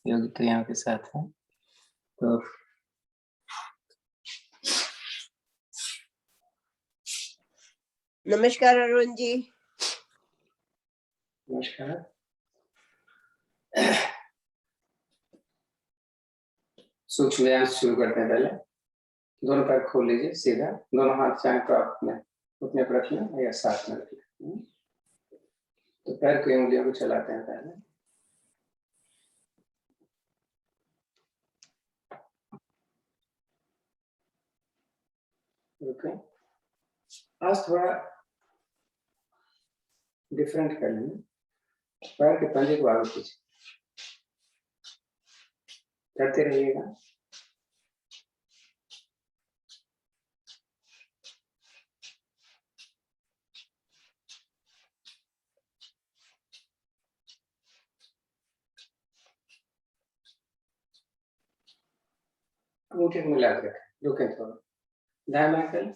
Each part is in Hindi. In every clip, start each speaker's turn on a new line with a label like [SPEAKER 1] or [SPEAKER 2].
[SPEAKER 1] योगी तो यहाँ के साथ है। तो
[SPEAKER 2] नमस्कार अरुण जी।
[SPEAKER 1] नमस्कार। सूक्ष्म व्यायाम शुरू करते हैं। पहले दोनों पैर खोल लीजिए सीधा, दोनों हाथ चाहे तो आप अपने पर रखना या साथ में रखना। तो पैर की उंगलियों को चलाते हैं पहले। ओके, आज थोड़ा डिफरेंट कर लेंगे। पैर के पंजे को आगे पीछे करते रहिएगा। अंगूठे को मिला के रखें, रुकें थोड़ा, दाएं बाएं करें।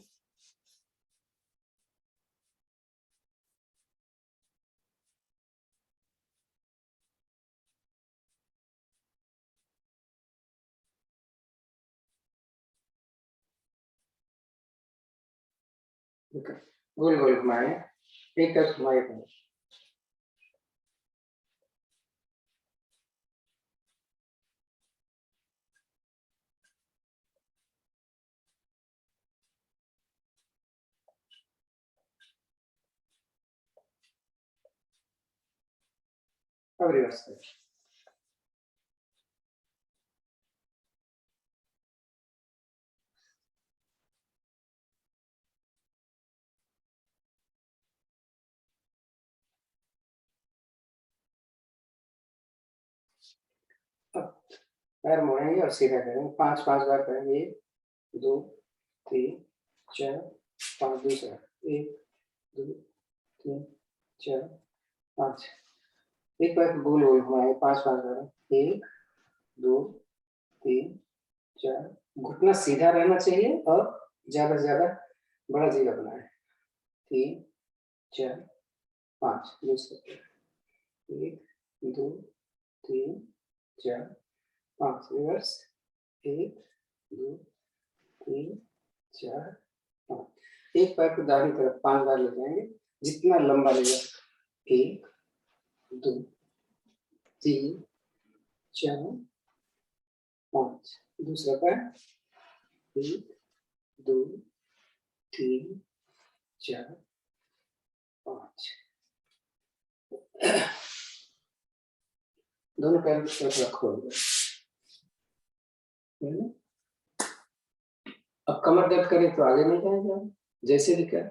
[SPEAKER 1] गोल गोल घुमाए, एक तरफ घुमाइए पहले। अब रिवर्स करें। अब पैर मोड़ेंगे और सीधा करेंगे। 5 बार करेंगे। 1 2 3 4 5। दूसरा 1 2 3 4 5। एक बार गोल गोल घुमाए, 5 बार। 1 2 3 4। घुटना सीधा रहना चाहिए और ज्यादा से ज्यादा बड़ा जगह बनाए। 3 4 5। दूसरा 1 2 3 4 5। रिवर्स 1 2 3 4 5। एक पैर को दाहिनी तरफ 5 बार ले जाएंगे, जितना लंबा ले जाए। 1 2 3 4 5। दूसरा पैर 1 2 3 4 5। दोनों पैर की तरफ रखो। अब कमर दर्द करे तो आगे नहीं जाएगा, जैसे भी कर।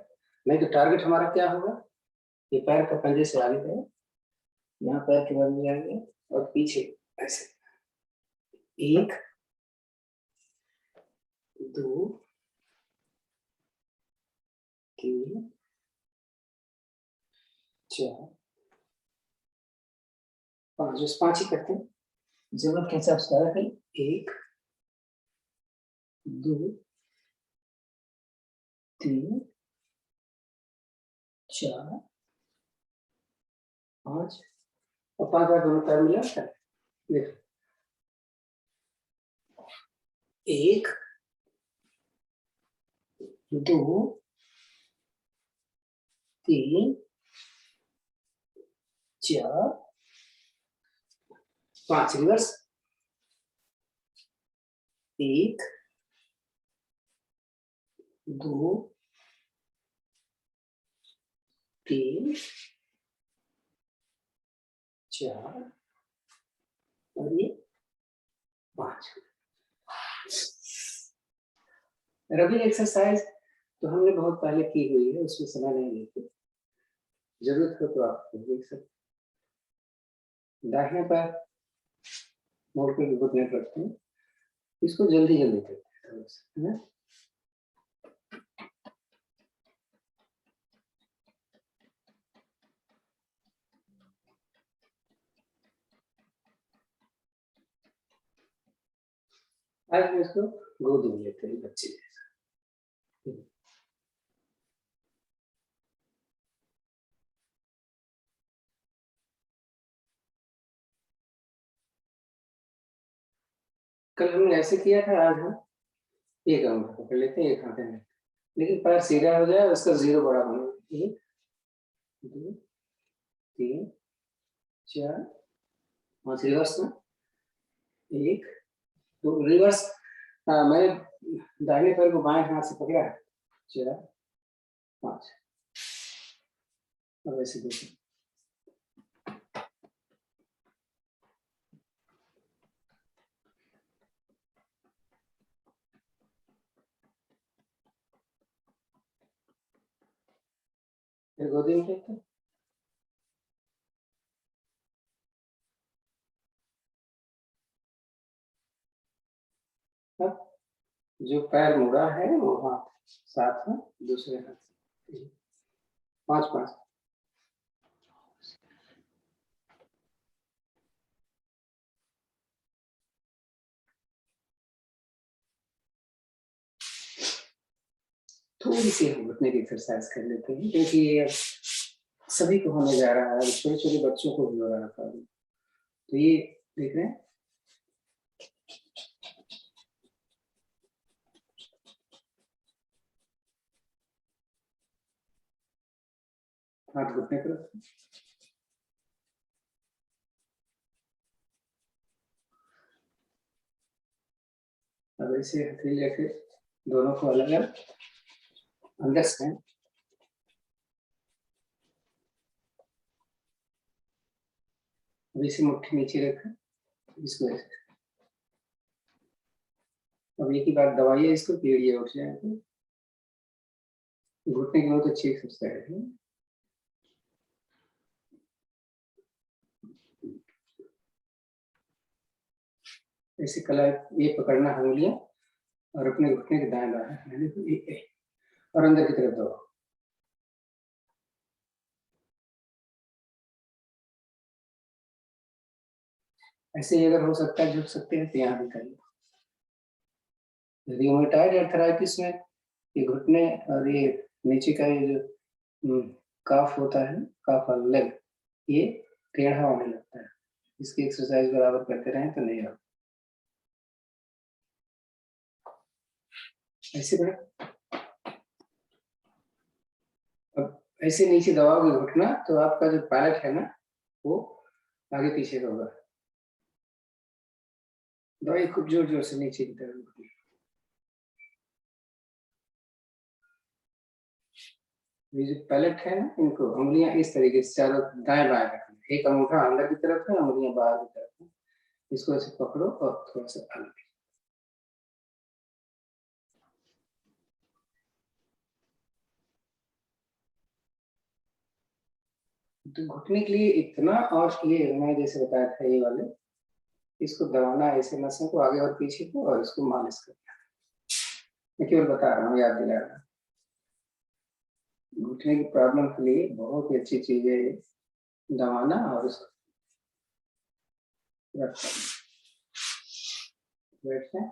[SPEAKER 1] नहीं तो टारगेट हमारा क्या होगा, ये पैर का पंजे से आगे गए, यहाँ पैर के बल जाएंगे और पीछे ऐसे। 1 2 3 4 5। बस 5 ही करते हैं, जरूरत के हिसाब से करें। 1 2 3 4 5 और 5 बार दोनों पैर मिला कर देखो। 1 2 3 4 5। रिवर्स 1 2 3 4 और ये 5। रबी एक्सरसाइज तो हमने बहुत पहले की हुई है, उसमें समय नहीं लेते। जरूरत हो तो आप देख सकते। दाहिने पैर मोड़ के घुटने पर रखते हैं, इसको जल्दी जल्दी करते हैं, है? आज इसको गोद में लेते हैं बच्चे जैसा। कल हमने ऐसे किया था, आज हम एक अंगूठा पकड़ लेते हैं, एक हाथ में, लेकिन पैर सीधा हो जाए, उसका जीरो बड़ा बने। 1 2 3 4 5 रिवर्स में 1 2 रिवर्स। मैंने दाहिने पैर को बाएं हाथ से पकड़ा है, 4 5। अब ऐसे देखिए, फिर गोदी में लेते हैं। अब जो पैर मुड़ा है वो हाथ साथ में, दूसरे हाथ से 5 5। थोड़ी सी हम घुटने की एक्सरसाइज कर लेते हैं, क्योंकि ये सभी को होने जा रहा है, छोटे छोटे बच्चों को भी हो रहा था। तो ये देख रहे हैं, हाथ घुटने पर। अब ऐसे हथेली लेके दोनों को अलग अलग अंडरस्टैंड। अब इसे मुट्ठी नीचे रखा, इसको ऐसे। अब एक ही बात दबाइए इसको, पीड़िए उठ जाए। घुटने की बहुत अच्छी एक्सरसाइज है। ऐसे कला ये पकड़ना है उंगलियां, और अपने घुटने के दाएं बाएं और अंदर की तरफ दबाओ। ऐसे ही अगर हो सकता है झुक सकते हैं तो यहाँ भी करिए। रियोमेटॉइड आर्थराइटिस में ये घुटने और ये नीचे का ये जो काफ होता है, काफ और लेग, ये टेढ़ा होने लगता है। इसकी एक्सरसाइज बराबर करते रहें तो नहीं होगा। ऐसे बढ़ा। अब ऐसे नीचे दबाओगे घुटना तो आपका जो पैलेट है ना, वो आगे पीछे होगा। दवाई खूब जोर जोर से नीचे की तरफ। ये जो पैलेट है ना, इनको उंगलियां इस तरीके से चारों दाएं बाएं रखना। एक अंगूठा अंदर की तरफ है, उंगलियां बाहर की तरफ है। इसको ऐसे पकड़ो और थोड़ा सा अलग। तो घुटने के लिए इतना, और ये मैं जैसे बताया था ये वाले, इसको दबाना ऐसे नसों को आगे और पीछे को, और इसको मालिश करना। मैं केवल बता रहा हूँ, याद दिला रहा हूँ। घुटने की प्रॉब्लम के लिए बहुत ही अच्छी चीज है दबाना और उसको रखना। बैठना,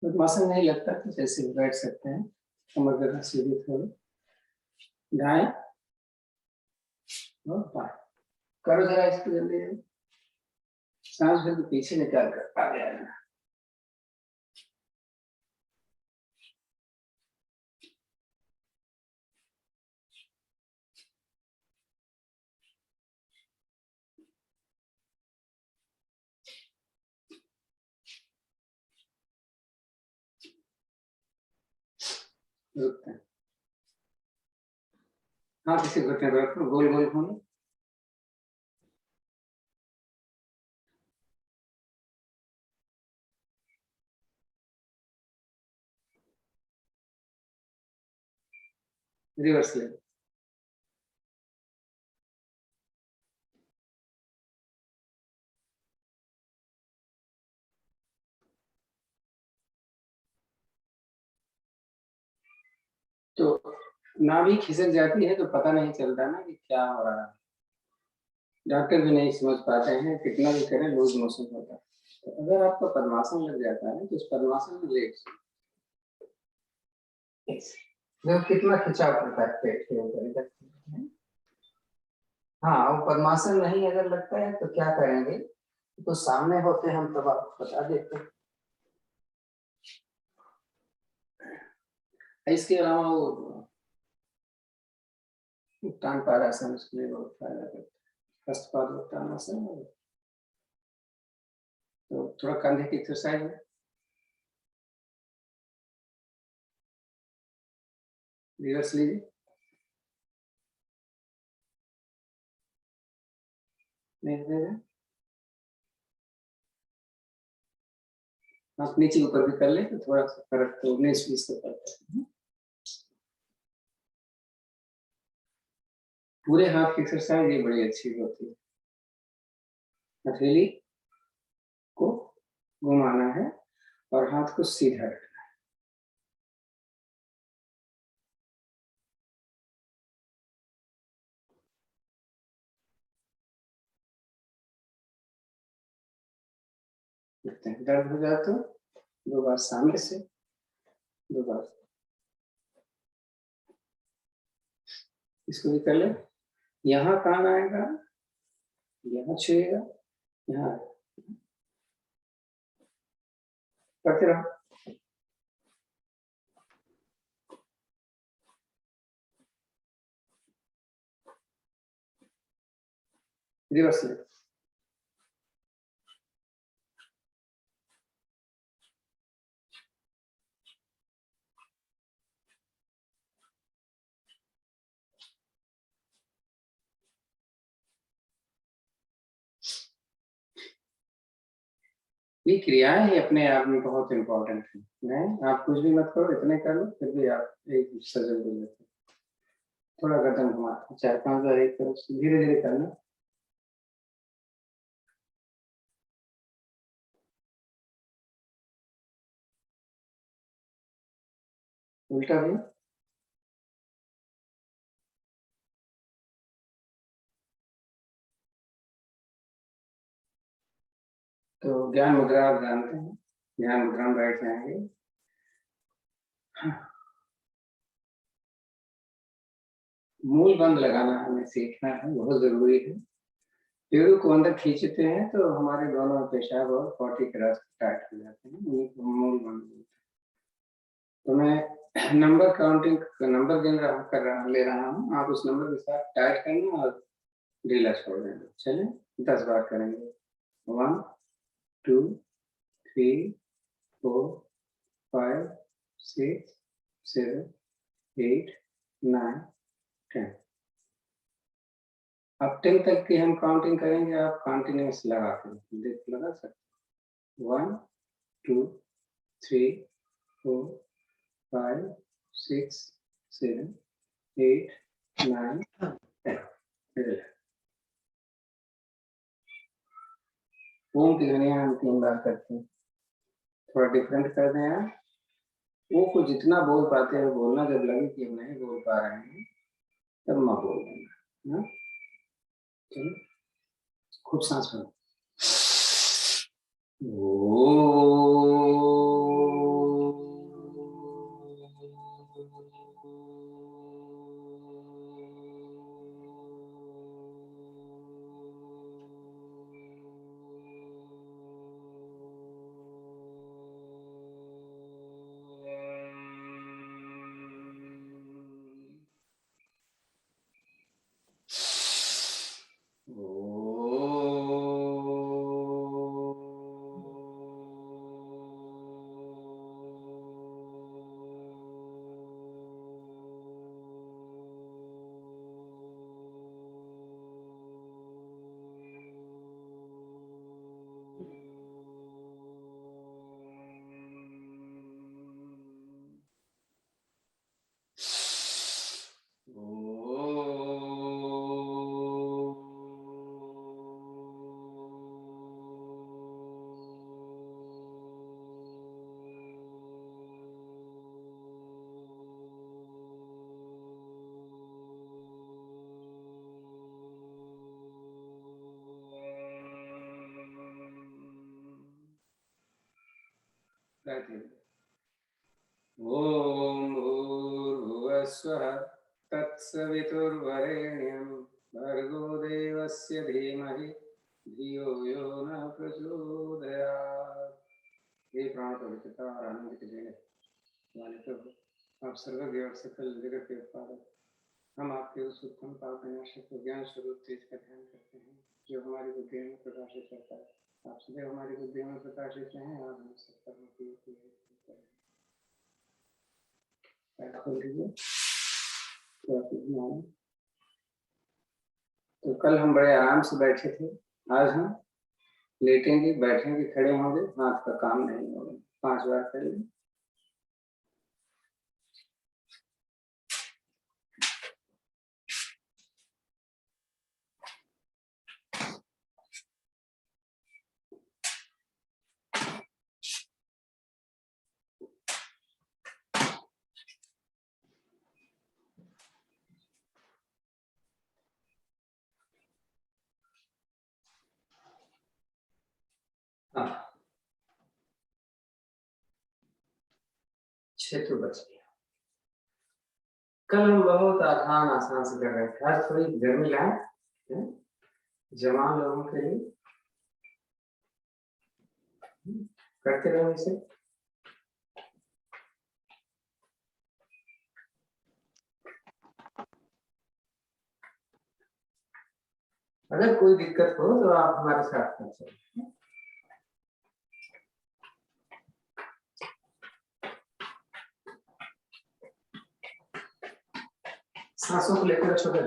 [SPEAKER 1] पद्मासन नहीं लगता तो जैसे बैठ सकते हैं, कमर गर्दन सीधी थोड़ी, दाएं और बाएं। करो जरा इसको जल्दी जल्दी, सांस भर के पीछे निकाल कर आगे आना। रुकते हैं। हाँ, किसी घुटने पर रखो, गोल गोल घूमो। रिवर्स ले। तो नाभि खिसक जाती है तो पता नहीं चलता ना कि क्या हो रहा है। डॉक्टर भी नहीं समझ पाते हैं, कितना भी करें लूज मोशन होता है। तो अगर आपका पद्मासन लग जाता है तो उस पद्मासन में लेट देखो कितना खिंचाव करता है पेट के ऊपर इधर। हाँ, वो पद्मासन नहीं अगर लगता है तो क्या करेंगे, तो सामने होते हम तब आपको बता देते हैं। इसके अलावा वो उत्तान पादासन, उसके लिए बहुत फायदा करता है, हस्तपाद उत्तानासन। तो थोड़ा कंधे की एक्सरसाइज है, रिवर्स लीजिए, नहीं दे रहे, आप नीचे ऊपर भी कर ले तो थोड़ा सा फर्क तो 19-20 का पड़ता है। पूरे हाथ की एक्सरसाइज ये बड़ी अच्छी होती है। हथेली को घुमाना है और हाथ को सीधा रखना है। दर्द हो जाए तो 2 बार सामने से, 2 बार इसको भी कर ले। यहाँ कान आएगा, यहाँ छुएगा, यहाँ करते रहो। रिवर्स ले, ये क्रियाएं ही अपने आप में बहुत इंपॉर्टेंट है। नहीं, आप कुछ भी मत करो, इतने कर लो, फिर भी आप एक सजग हो जाते। थोड़ा गर्दन घुमा, 4-5 बार एक तरफ से धीरे धीरे करना। उल्टा भी। तो ज्ञान मुद्रा आप जानते हैं, ज्ञान मुद्रा में बैठ जाएंगे। मूल बंद लगाना हमें सीखना है, बहुत जरूरी है। पेड़ों को अंदर खींचते हैं तो हमारे दोनों पेशाब और पॉटी के रास्ते टाइट हो जाते हैं, उन्हीं को मूल बंद बोलते हैं। तो मैं नंबर काउंटिंग नंबर ले रहा हूँ, आप उस नंबर के साथ टाइट करना और ढीला छोड़ देना। चले 10 बार करेंगे। 1 2 3 4 5 6 7 8 9 10। अब 10 तक की हम काउंटिंग करेंगे, आप कंटिन्यूस लगा के देख, लगा सकते। 1 2 3 4 5 6 7 8 9 10। ओम की ध्वनिया हम 3 बार करते हैं। थोड़ा डिफरेंट कर दें यार, ओ को जितना बोल पाते हैं बोलना, जब लगे कि हम नहीं बोल पा रहे हैं तब माँ बोल देना। चलो खूब सांस लो। ओम भूर्भुवः स्वः तत्सवितुर्वरेण्यं भर्गो देवस्य धीमहि धियो यो न प्रचोदयात्। हे प्राण पवित्रता और आनंद के देने वाले प्रभु, आप सर्वज्ञ और सकल जगत के उत्पादक, हम आपके उस उत्तम पाप विनाशक ज्ञान स्वरूप तेज का ध्यान करते हैं जो हमारी बुद्धि में प्रकाशित करता है। आप सदैव हमारी बुद्धि में प्रकाशित हैं और हम सब कर्मों की खोल दीजिए। तो कल हम बड़े आराम से बैठे थे, आज हम लेटेंगे, बैठेंगे, खड़े होंगे, हाथ का काम नहीं होगा। 5 बार करेंगे। हाँ, 6 तो बच गया। कल हम बहुत आसान से कर रहे थे, आज थोड़ी गर्मी लाए जवान लोगों के लिए। करते रहो इसे। अगर कोई दिक्कत हो तो आप हमारे साथ कर सकते हैं। सांसों को लेकर छोड़े।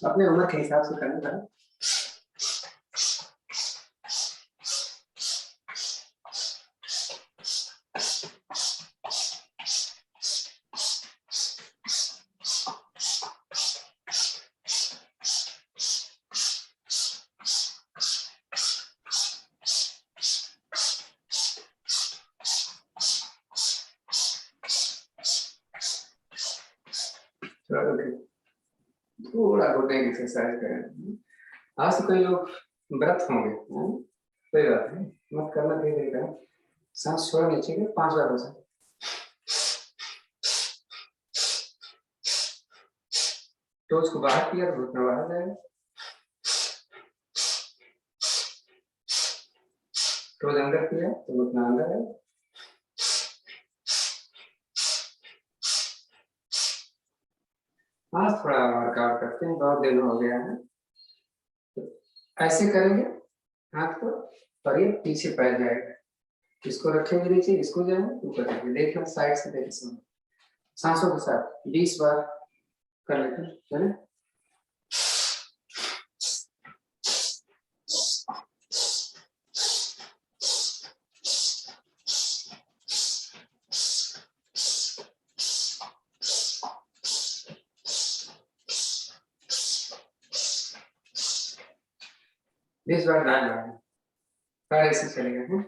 [SPEAKER 1] अपने उम्र के हिसाब से करना है। थोड़ा घुटने की एक्सरसाइज करें। आज तो कई लोग व्रत होंगे, कोई बात नहीं, मत करना, धीरे धीरे। सांस छोड़ा नीचे के 5 बार हो सकता। टोच को बाहर किया तो घुटना बाहर जाएगा, टोच अंदर किया तो घुटना अंदर है। आज थोड़ा वर्कआउट करते हैं, बहुत दिन हो गया है। ऐसे करेंगे हाथ को, और ये पीछे पैर जाएगा, इसको रखेंगे नीचे, इसको जाएंगे ऊपर जाएंगे। देखना साइड से देखें, सांसों के साथ 20 बार कर लेते हैं, चले। इस बार डाल रहा पैर ऐसे चलेगा।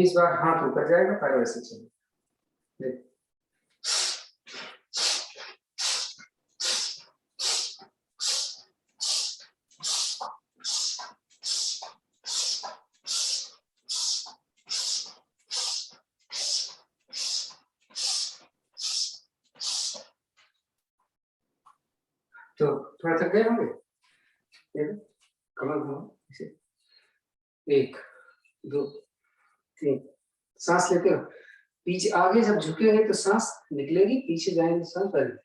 [SPEAKER 1] इस बार हाथ ऊपर जाएगा, पैर वैसे चलेगा। तो थोड़ा थक गए होंगे, कमर घुमाओ इसे। 1 2 3, सांस लेते हो, पीछे आगे जब झुकेंगे तो सांस निकलेगी, पीछे जाएंगे तो सांस भरेगी।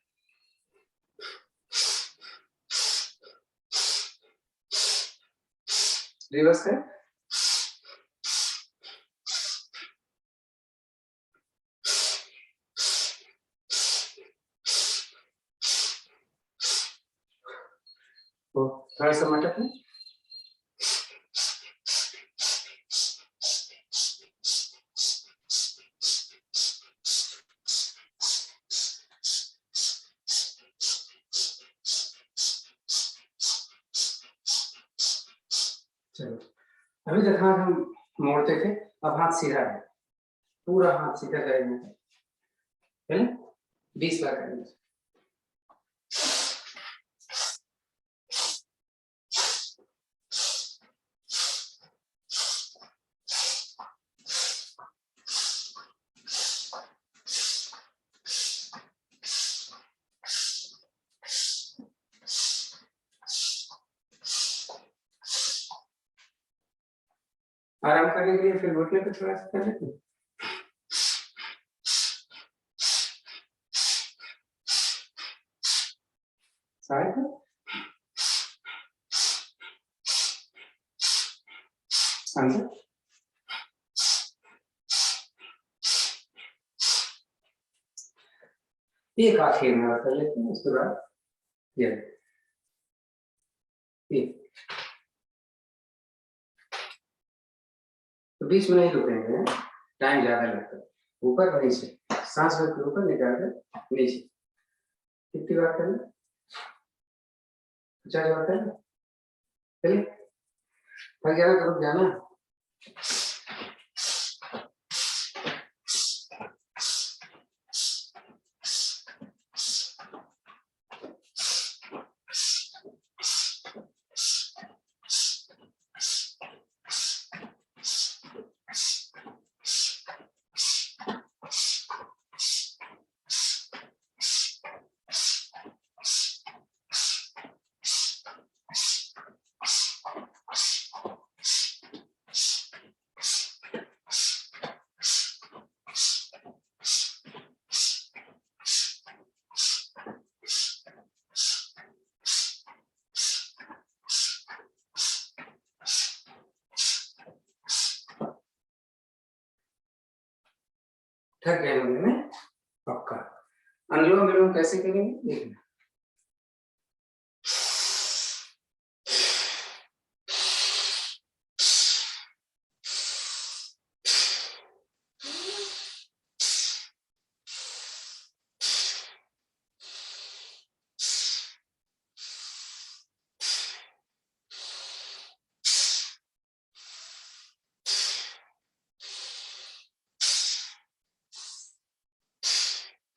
[SPEAKER 1] रिवर्स करें। तो थोड़ा सा मटक में, चलो, अभी तक हाथ हम मोड़ते थे, अब हाथ सीधा है, पूरा हाथ सीधा करेंगे, है ना? 20 बार करेंगे। आराम करने के लिए फिर घुटने पे थोड़ा सा कर लेते हैं। सारे को अंदर, एक आखिर में कर लेते हैं, उसके बाद ये तो 20 में नहीं रुकेंगे, टाइम ज्यादा लगता है। ऊपर और नीचे, सांस के ऊपर निकाल कर नीचे। कितनी बार करें? 50 बार करें। चलिए, थक जाना तो रुक जाना। थक गए होंगे ना पक्का। अनुलोम विलोम कैसे करेंगे देखना।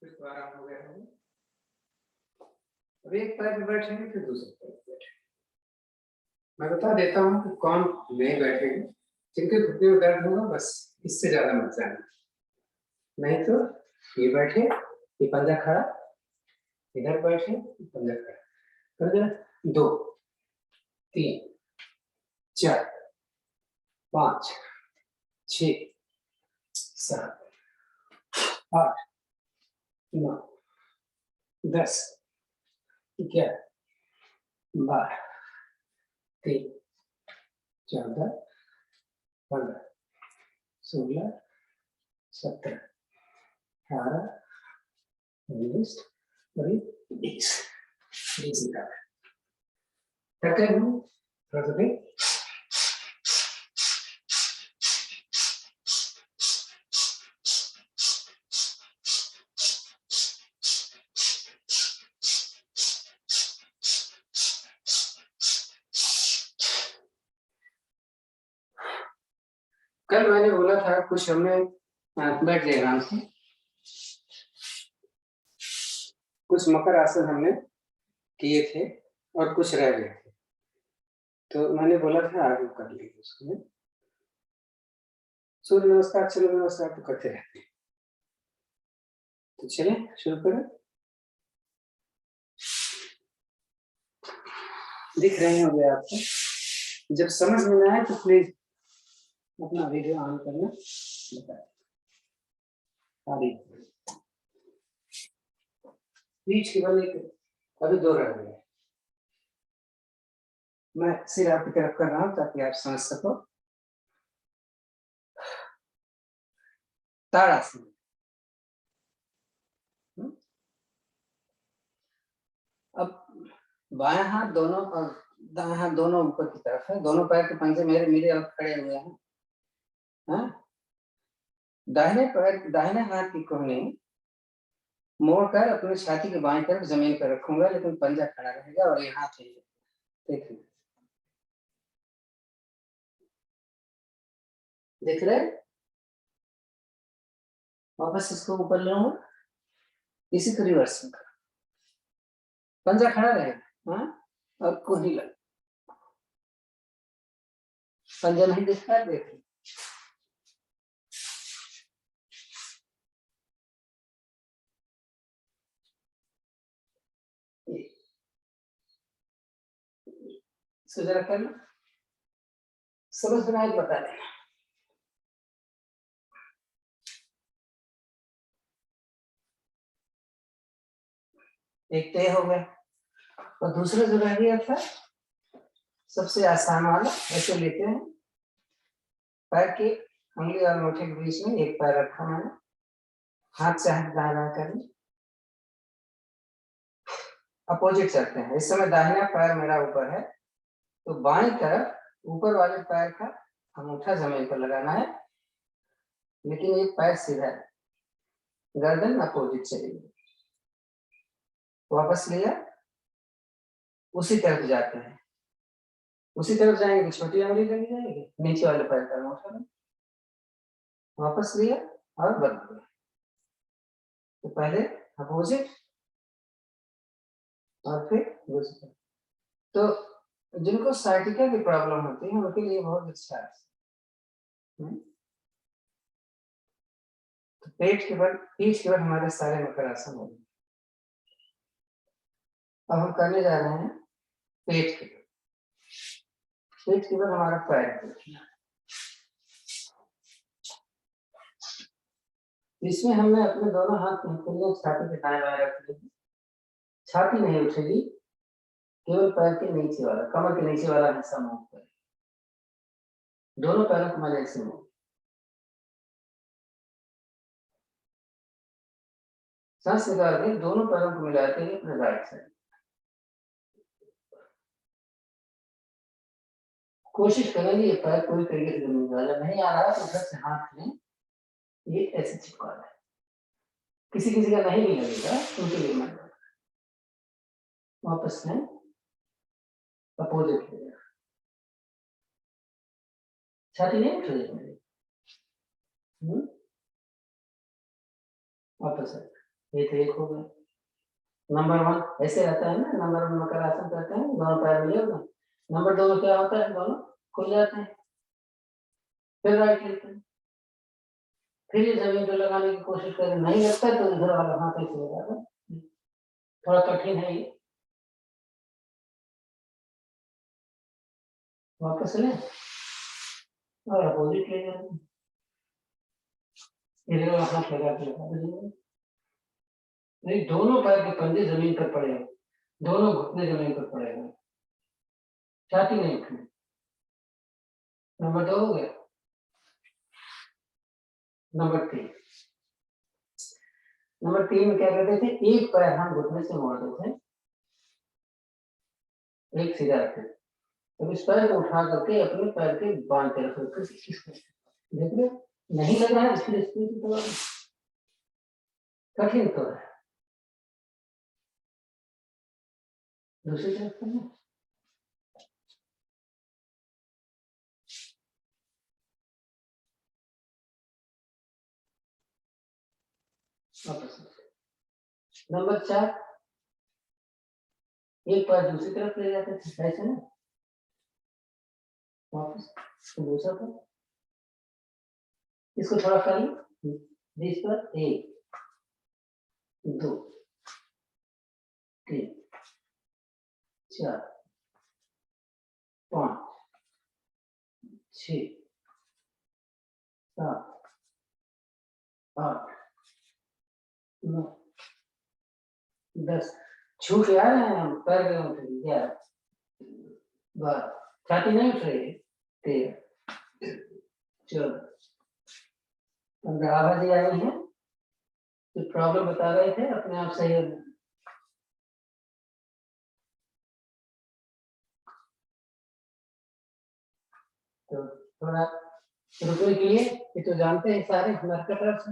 [SPEAKER 1] तो आराम हो गया है। अब एक पैर पे बैठेंगे फिर दूसरे पैर पे बैठेंगे। मैं बता देता हूँ कि कौन नहीं बैठेंगे, जिनके घुटने में दर्द होगा बस इससे ज्यादा मत जाना। नहीं तो ये बैठे, ये पंजा खड़ा, इधर बैठे, पंजा खड़ा कर देना। 2 3 4 5 6 7 8 9 10 11 12 13 14 15 16 17 18 19 और 20 निकाल। करते हैं थोड़ा सा देर। कल मैंने बोला था कुछ हमने बैठ जाए आराम से, कुछ मकर आसन हमने किए थे और कुछ रह गए थे, तो मैंने बोला था आगे कर लेंगे उसको। सूर्य नमस्कार, चलो नमस्कार तो करते रहते हैं, तो चले शुरू करें। दिख रहे होंगे आपको, जब समझ में ना आए तो प्लीज अपना वीडियो ऑन करना बताए। बीच के बल अभी 2 रह गए, मैं सिर आपकी तरफ कर रहा हूं ताकि आप समझ सको। ताड़ासन, अब बायां हाथ दोनों और दायां हाथ दोनों ऊपर की तरफ है, दोनों पैर के पंजे मेरे मेरे अब खड़े हुए हैं। हाँ? दाहिने हाथ की कोहनी मोड़कर अपने छाती के बाएं तरफ जमीन पर रखूंगा, लेकिन पंजा खड़ा रहेगा और ये हाथ है। देखिए देख रहे? वापस इसको ऊपर ले आऊंगा, इसी को रिवर्स में करो, पंजा खड़ा रहेगा। हाँ, अब को नहीं लग, पंजा नहीं दिखता है, देख इसको जरा कर लो, समझ में आए बता देना। एक तो ये हो गया, और दूसरा जो रह गया था सबसे आसान वाला, ऐसे लेते हैं पैर की उंगली और अंगूठे के बीच में एक पैर रखा मैंने, हाथ से हाथ दाएं बाएं करें, अपोजिट चलते हैं। इस समय दाहिना पैर मेरा ऊपर है, तो बाएं तरफ ऊपर वाले पैर का अंगूठा जमीन पर लगाना है, लेकिन एक पैर सीधा है, गर्दन अपोजिट चलेगी। वापस लिया, उसी तरफ जाते हैं, उसी तरफ जाएंगे, छोटी उंगली लगी जाएगी, नीचे वाले पैर का अंगूठा लगा, वापस लिया और बदल दिया। तो पहले अपोजिट और फिर दूसरी। तो जिनको साइटिका की प्रॉब्लम होती है उनके लिए बहुत अच्छा है। तो पेट के बल, पीठ के बल हमारे सारे मकर आसन हो गए। अब हम करने जा रहे हैं पेट के बल। पेट के बल हमारा पैर, इसमें हमने अपने दोनों हाथ छाती के दाएं बाएं रख दिए, छाती नहीं उठेगी, केवल पैर के नीचे वाला, कमर के नीचे वाला हिस्सा मूव करें, दोनों पैरों को मैंने ऐसे मूव, सांस निकाल के दोनों पैरों को मिलाते हैं अपने राइट साइड। कोशिश करेंगे ये पैर पूरी तरीके से जमीन वाला नहीं आ रहा तो उधर से हाथ में ये ऐसे चिपका है। किसी किसी का नहीं भी लगेगा, उनके लिए मैं वापस में अपोजिट ले, छाती नहीं उठ रही मेरी, वापस है। ये तो एक हो गया। नंबर 1 ऐसे रहता है ना, नंबर 1 मकर आसन करते हैं, दोनों पैर मिले होगा। नंबर 2 में क्या होता है, दोनों खुल जाते हैं, फिर राइट लेते हैं, फिर ये जमीन पे लगाने की कोशिश करें, नहीं लगता तो इधर वाला हाथ ऐसे लगाता है, थोड़ा कठिन है ये। वापस ले और अपोजिट ले जाते हैं, इधर वाला हाथ लगा के लगा दीजिए, नहीं दोनों पैर के पंजे जमीन पर पड़े, दोनों घुटने जमीन पर पड़ेगा, छाती नहीं उठनी। नंबर 2 हो गया। नंबर 3 में क्या करते थे, एक पैर हम घुटने से मोड़ते थे, एक सीधा रखते, तो इस पैर को उठा करके अपने पैर के बांध के रखो, देख रहे नहीं लग रहा है, इसकी स्पीड तो कठिन तो है। दूसरी तरफ करना, नंबर 4 एक पैर दूसरी तरफ ले जाते थे, ऐसे ना, वापस तो दूसरा पैर, इसको थोड़ा कर लो, बीच पर 1 2 3 4 5 6 7 8 9 10 छू के आ रहे हैं हम, पैर के उठ रही 11 12, छाती नहीं उठ रही है, 13 14 15। आवाज आई है, जो प्रॉब्लम बता रहे थे अपने आप सही हो गया। तो थोड़ा रुकने के लिए, ये तो जानते हैं सारे हमारे तरफ से,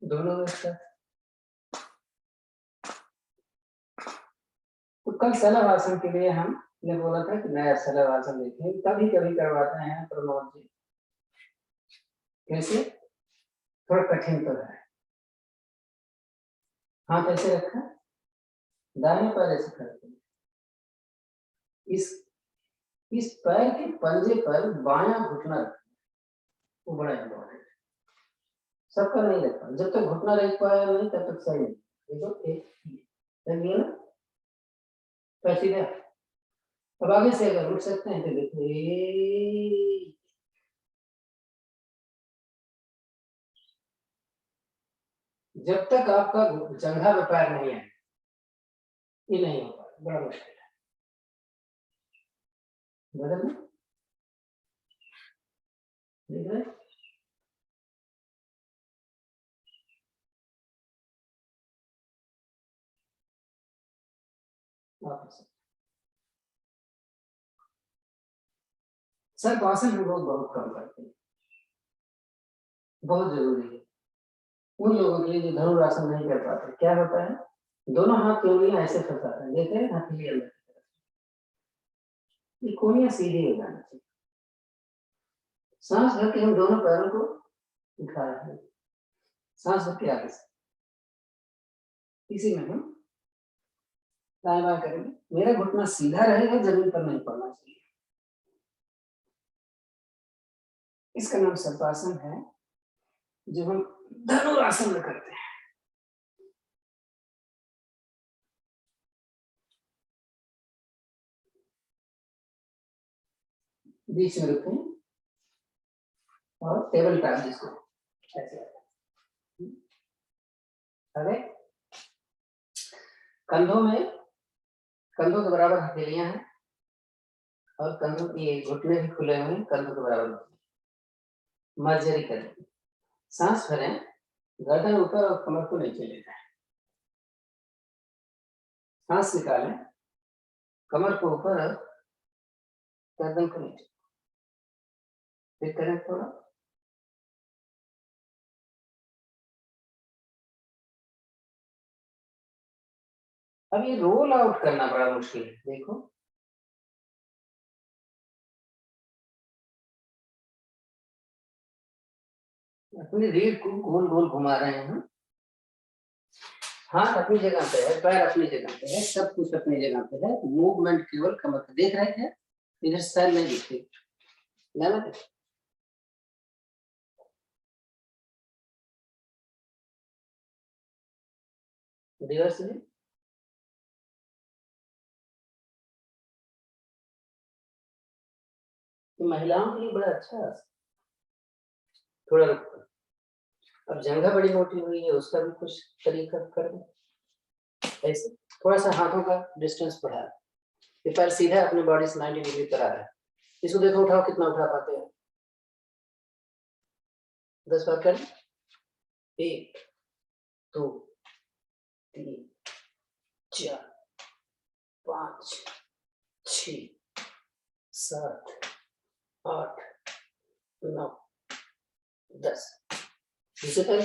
[SPEAKER 1] दोनों में कुछ कल सलभ आसन के लिए हमने बोला था कि नया सलभ आसन देखें, कभी कभी करवाते हैं प्रमोद जी। कैसे? थोड़ा कठिन तो है। हाथ ऐसे रखा, दाहिने पैर ऐसे करते हैं, इस पैर के पंजे पर बायां घुटना रखना, वो बड़ा इम्पोर्टेंट। सबका नहीं रखा, जब तक घुटना रख पाया नहीं तब तक सही नहीं। देखो एक ना पैर सीधा। अब आगे से अगर उठ सकते हैं तो देखो, जब तक आपका जंघा पे पैर नहीं है ये नहीं हो पाएगा, बड़ा मुश्किल है। बदल में देख रहे, सर्प आसन हम लोग बहुत कम करते हैं, बहुत जरूरी है उन लोगों के लिए जो धनुरासन नहीं कर पाते। क्या होता है, दोनों हाथ की उंगलियां ऐसे फंसाते हैं, देखते हैं हथेली अंदर, ये कोनियां सीधी हो जाना चाहिए। सांस भर के हम दोनों पैरों को उठा रहे हैं, सांस भर के आगे से, इसी में हम दाएं बाएं करेंगे। मेरा घुटना सीधा रहेगा, जमीन पर नहीं पड़ना चाहिए। इसका नाम सर्पासन है, जो हम धनुरासन में करते हैं। बीच में रुके और टेबल टॉप जिसको ऐसे अरे कंधों के बराबर हथेलियां हैं और कंधों की घुटने भी खुले हुए हैं, कंधों के बराबर मर्जरी करें। सांस भरें, गर्दन ऊपर और कमर को नीचे ले जाएं। सांस निकालें, कमर को ऊपर और गर्दन को नीचे। फिर करें थोड़ा, अब ये रोल आउट करना बड़ा मुश्किल है। देखो अपनी रीढ़ को गोल गोल घुमा रहे हैं, हाथ अपनी जगह पे है, पैर अपनी जगह पे है, सब कुछ अपनी जगह पे है, मूवमेंट केवल कमर का। देख रहे थे इधर सर नहीं दिखती, रिवर्स में तो महिलाओं के लिए बड़ा अच्छा है। थोड़ा अब जंघा बड़ी मोटी हुई है, उसका भी कुछ तरीका कर दो। ऐसे थोड़ा सा हाथों का डिस्टेंस बढ़ा, ये पैर सीधा अपने बॉडी से 90 डिग्री पर आ रहा है। इसको देखो, उठाओ कितना उठा पाते हैं। 10 बार कर, 1 2 3 4 5 6 7 8 9 10। दूसरे पैर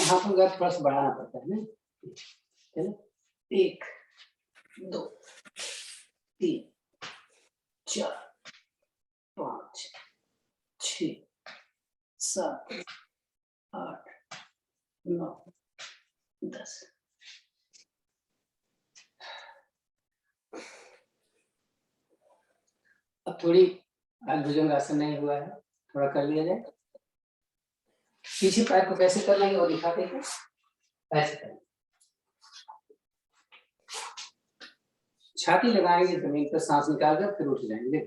[SPEAKER 1] हाथों का थोड़ा सा बढ़ाना पड़ता है ना। 1 2 3 4 5 6 7 8 9 10। अब थोड़ी आज भुजंगासन नहीं हुआ है, थोड़ा कर लिया जाए। पीछे पैर को कैसे कर लेंगे वो दिखाते हैं। ऐसे करें, छाती लगाएंगे जमीन पर, सांस निकालकर फिर उठ जाएंगे।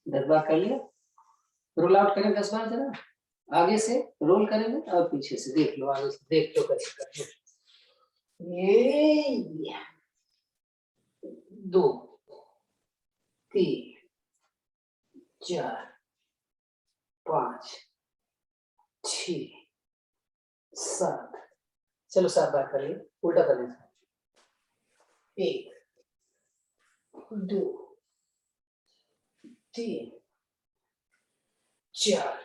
[SPEAKER 1] 10 बार कर लिया। रोल आउट करें 10 बार, जरा आगे से रोल करेंगे और पीछे से देख लो, आगे से देख लो कैसे करते हैं। ये 2 3 4 5 6 7। चलो 7 बार कर लिए, उल्टा कर लें। 1 2 3 4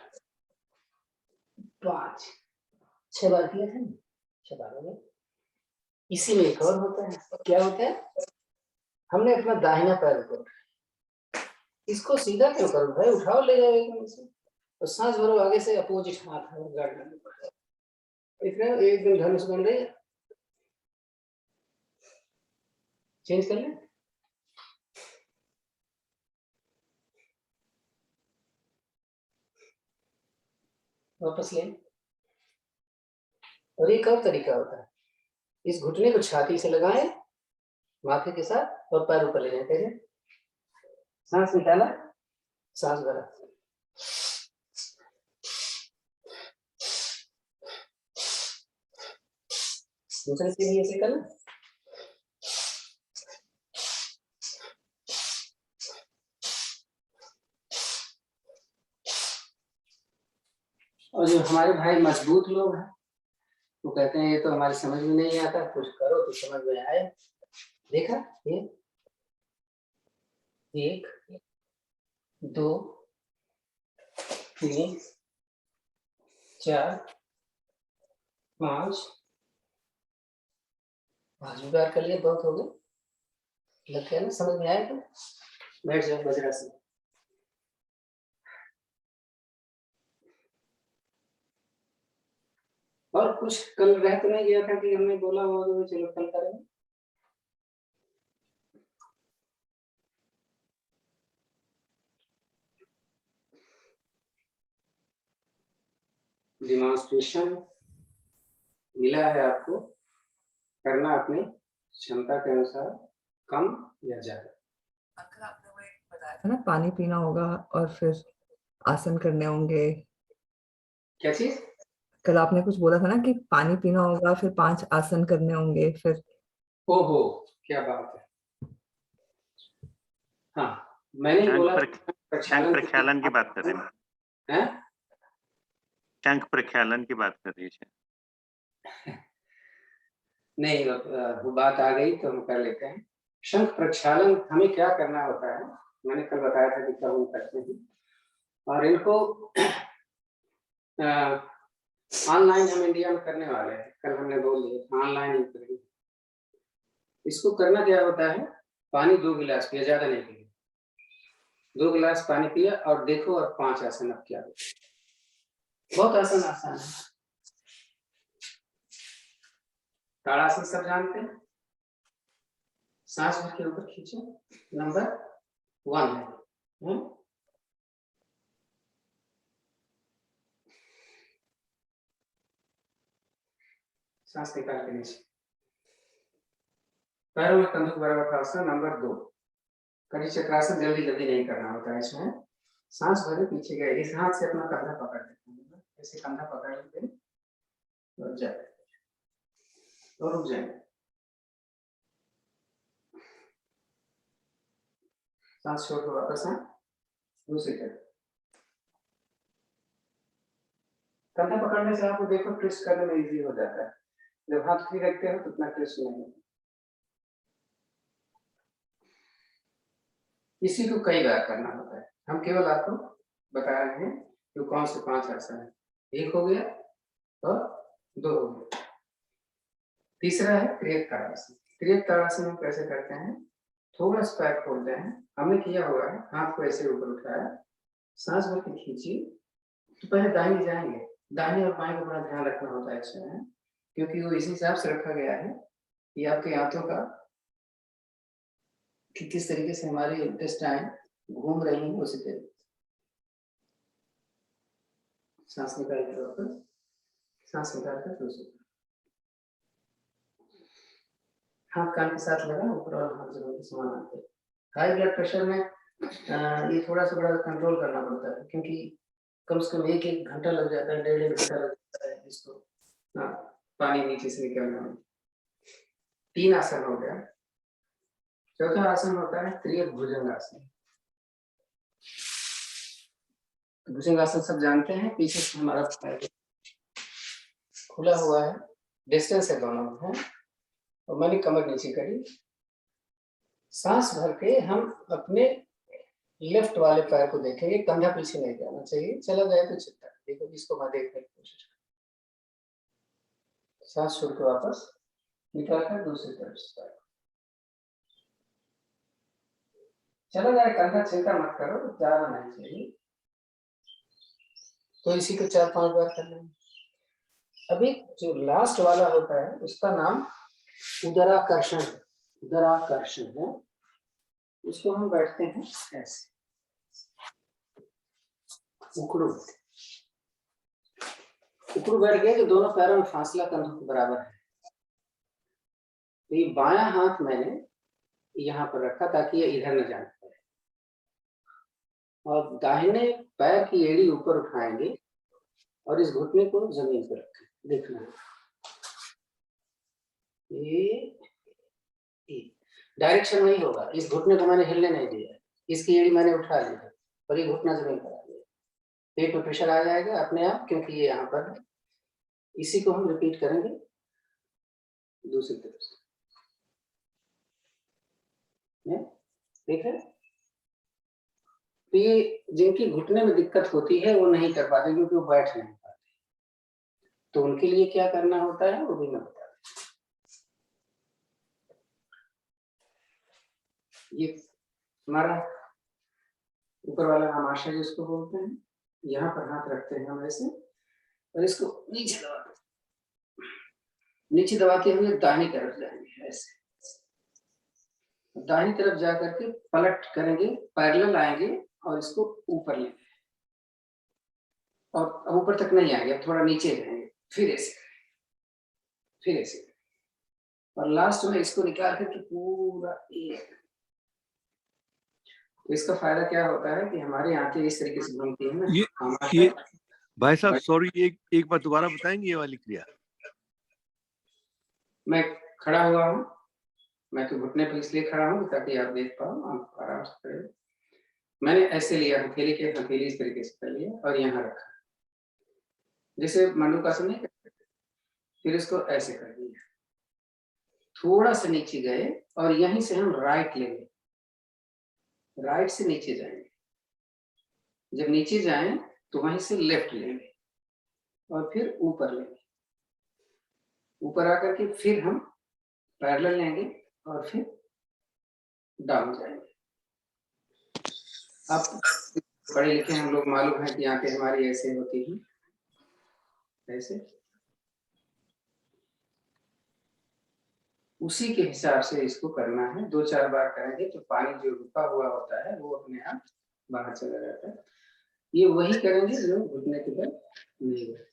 [SPEAKER 1] 5 6 बार किया था ना, 6 बार हो गया। इसी में एक और होता है, क्या होता है, हमने अपना दाहिना पैर ऊपर, इसको सीधा क्यों करो भाई, उठाओ ले जाओ एकदम से, और सांस भरो आगे से, अपोजिट हाथ है गार्ड में इतना एकदम धनुष बन रही है। चेंज कर ले, वापस ले। और एक और तरीका होता है, इस घुटने को छाती से लगाएं माथे के साथ और पैर ऊपर ले जाए, कैसे, सांस निकाला, सांस भरा, दूसरे से भी ऐसे करना। और जो हमारे भाई मजबूत लोग हैं वो कहते हैं ये तो हमारी समझ में नहीं आता, कुछ करो तो समझ में आए। देखा, ये 1 2 3 4 5 बार कर लिए, बहुत हो गए, लगता है ना समझ में आए तो बैठ जाओ वज्रासन। और कुछ कल रह तो नहीं गया था कि हमने बोला हुआ तो चलो कल करेंगे। डिमॉन्स्ट्रेशन मिला है आपको, करना अपनी क्षमता के अनुसार, कम या ज्यादा।
[SPEAKER 2] अंकल आपने वो एक बताया था ना, पानी पीना होगा और फिर आसन करने होंगे।
[SPEAKER 1] क्या चीज?
[SPEAKER 2] कल आपने कुछ बोला था ना कि पानी पीना होगा, फिर 5 आसन करने होंगे, फिर
[SPEAKER 1] ओहो क्या बात है। हाँ मैंने बोला
[SPEAKER 3] शंख प्रक्षालन की बात कर रहे हैं,
[SPEAKER 1] हैं?
[SPEAKER 3] शंख प्रक्षालन की बात कर रही है।
[SPEAKER 1] नहीं वो बात आ गई तो हम कर लेते हैं। शंख प्रक्षालन हमें क्या करना होता है, मैंने कल बताया था कि कब हम करते हैं, और इनको ऑनलाइन हम इंडिया में करने वाले हैं, कल हमने बोल दिया ऑनलाइन ही करेंगे। इसको करना क्या होता है, पानी 2 गिलास पिया, ज्यादा नहीं पिया, 2 गिलास पानी पिया और देखो और 5 आसन अब क्या होते, बहुत आसान है। ताड़ासन सब जानते हैं, सांस भर के ऊपर खींचो, नंबर 1 है। सांस निकाल के नीचे, पैरों में कंधों बराबर का आसन, नंबर 2। कड़ी चक्रासन जल्दी जल्दी नहीं करना होता है इसमें, सांस भरे पीछे गए, इस हाथ से अपना कंधा पकड़ लेते हैं, ऐसे कंधा पकड़ लेते हैं और जाए और रुक जाए, सांस छोड़ के वापस आए, दूसरी तरफ कंधा पकड़ने से आपको देखो ट्विस्ट करने में इजी हो जाता है, जब हाथ फ्री रखते हो तो उतना ट्विस्ट नहीं होता। इसी को कई बार करना होता है, हम केवल आपको बता रहे हैं कि कौन से 5 आसन है। 1 हो गया और 2 हो गया, तीसरा है क्रियक ताड़ासन। क्रियक ताड़ासन हम कैसे करते हैं, थोड़ा सा पैर खोलते हैं, हमने किया हुआ है, हाथ को ऐसे ऊपर उठाया, सांस भर के खींची, तो पहले दाहिने जाएंगे, दाहिने और बाएं को बड़ा ध्यान रखना होता है इसमें, क्योंकि वो इसी हिसाब से रखा गया है कि आपके हाथों का कि किस तरीके से हमारी इंटेस्टाइन घूम रही है उसी तरीके। सांस निकाल कर वापस, सांस निकाल कर दूसरी, हाथ कान के साथ लगा, ऊपर और हाथ जमीन के समान आते। हाई ब्लड प्रेशर में ये थोड़ा सा बड़ा कंट्रोल करना पड़ता है, क्योंकि कम से कम 1 घंटा लग जाता है, 1.5 घंटा लग जाता है इसको पानी नीचे से निकलने में। 3 आसन हो गया, चौथा आसन होता है त्रियक भुजंगासन। भुजंगासन सब जानते हैं, पीछे से हमारा पैर खुला हुआ है, डिस्टेंस है दोनों है, और मैंने कमर नीचे करी, सांस भर के हम अपने लेफ्ट वाले पैर को देखेंगे, कंधा पीछे नहीं जाना चाहिए, चला जाए तो चिंता। देखो इसको मैं देखने की कोशिश कर, सांस छोड़ के वापस निकाल कर दूसरी तरफ से पैर चला जाए, कंधा चिंता मत करो, जाना नहीं चाहिए। तो इसी को 4-5 बार कर लेंगे। अभी जो लास्ट वाला होता है उसका नाम उदराकर्षण, उदराकर्षण है। उसको हम बैठते हैं ऐसे, उकड़ू उकड़ू बैठ गए तो दोनों पैरों में फासला कंधों के बराबर है। तो ये बायां हाथ मैंने यहाँ पर रखा ताकि ये इधर न जाना पड़े, और दाहिने पैर की एड़ी ऊपर उठाएंगे और इस घुटने को जमीन पर रखें। देखना ये डायरेक्शन नहीं होगा, इस घुटने को मैंने हिलने नहीं दिया, इसकी एड़ी मैंने उठा ली है और ये घुटना जमीन पर आ गया। पेट में प्रेशर आ जाएगा अपने आप, क्योंकि ये यहाँ पर है। इसी को हम रिपीट करेंगे दूसरी तरफ से। ठीक है, तो ये जिनकी घुटने में दिक्कत होती है वो नहीं कर पाते क्योंकि वो बैठ नहीं पाते, तो उनके लिए क्या करना होता है वो भी मैं बता दूं। ये हमारा ऊपर वाला आमाशय जिसको बोलते हैं, यहाँ पर हाथ रखते हैं हम ऐसे और इसको नीचे दबाते, नीचे दबाते हुए दाहिनी तरफ जाएंगे ऐसे, दाहिनी तरफ जा करके पलट करेंगे, पैरेलल आएंगे और इसको ऊपर लेंगे और ऊपर तक नहीं आएंगे, थोड़ा नीचे जाएंगे, फिर ऐसे फिर ऐसे, और लास्ट में इसको निकाल करके पूरा एक। तो इसका फायदा क्या होता है कि हमारी आंखें इस तरीके से घूमती है ना।
[SPEAKER 4] ये भाई साहब सॉरी, एक बार दोबारा बताएंगे ये वाली क्रिया।
[SPEAKER 1] मैं खड़ा हुआ हूँ, मैं तो घुटने पर इसलिए खड़ा हूँ ताकि आप देख पाओ, आप आराम से खड़े। मैंने ऐसे लिया, हथेली के हथेली इस तरीके से कर लिया और यहाँ रखा, जैसे मंडूकासन नहीं करते, फिर इसको ऐसे कर दिया, थोड़ा सा नीचे गए और यहीं से हम राइट लेंगे, राइट से नीचे जाएंगे, जब नीचे जाएं तो वहीं से लेफ्ट लेंगे और फिर ऊपर लेंगे, ऊपर आकर के फिर हम पैरेलल लेंगे और फिर डाउन जाएंगे। आप पढ़े लिखे हम लोग, मालूम है कि आंखें हमारी ऐसे होती हैं, ऐसे, उसी के हिसाब से इसको करना है। 2-4 बार करेंगे तो पानी जो रुका हुआ होता है वो अपने आप बाहर चला जाता है। ये वही करेंगे जो घुटने के बल नहीं है।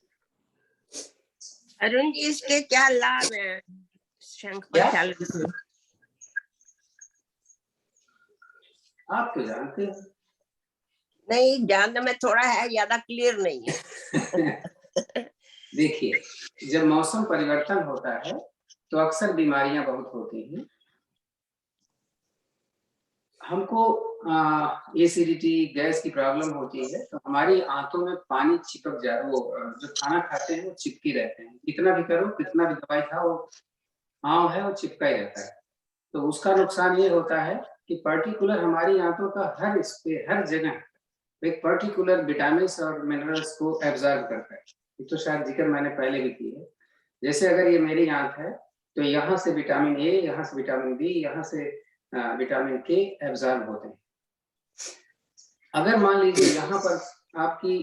[SPEAKER 5] अरुण जी, इसके क्या लाभ है शंख प्रक्षालन के?
[SPEAKER 1] आप तो जानते हैं।
[SPEAKER 5] नहीं जानना में थोड़ा है, ज्यादा क्लियर नहीं है।
[SPEAKER 1] देखिए, जब मौसम परिवर्तन होता है तो अक्सर बीमारियां बहुत होती हैं। हमको एसिडिटी, गैस की प्रॉब्लम होती है तो हमारी आंतों में पानी चिपक जाए, वो जो खाना खाते हैं वो चिपके रहते हैं, कितना भी करो, कितना भी दवाई खाओ, आंव है वो चिपका ही रहता है। तो उसका नुकसान ये होता है कि पर्टिकुलर हमारी आंतों का हर जगह एक पर्टिकुलर विटामिन और मिनरल्स को एब्जॉर्ब करता है। ये तो शायद जिक्र मैंने पहले भी की है। जैसे अगर ये मेरी आंत है तो यहाँ से विटामिन ए, यहाँ से विटामिन बी, यहाँ से विटामिन के एब्जॉर्ब होते हैं। अगर मान लीजिए यहाँ पर आपकी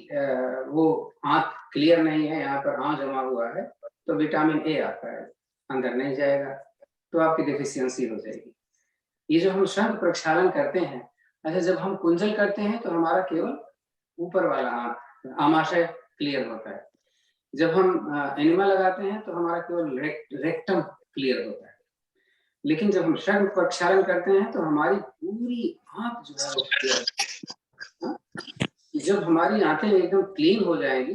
[SPEAKER 1] वो आंत क्लियर नहीं है, यहाँ पर आंव जमा हुआ है, तो विटामिन ए आता है, अंदर नहीं जाएगा, तो आपकी डिफिशियंसी हो जाएगी। ये जो हम शंख प्रक्षालन करते हैं, अच्छा जब हम कुंजल करते हैं तो हमारा केवल ऊपर वाला आमाशय क्लियर होता है। जब हम एनिमा लगाते हैं तो हमारा केवल रेक्टम क्लियर होता है। लेकिन जब हम शंख प्रक्षालन करते हैं तो हमारी पूरी आंख जो है वो क्लियर। जब हमारी आंखें एकदम क्लीन हो जाएगी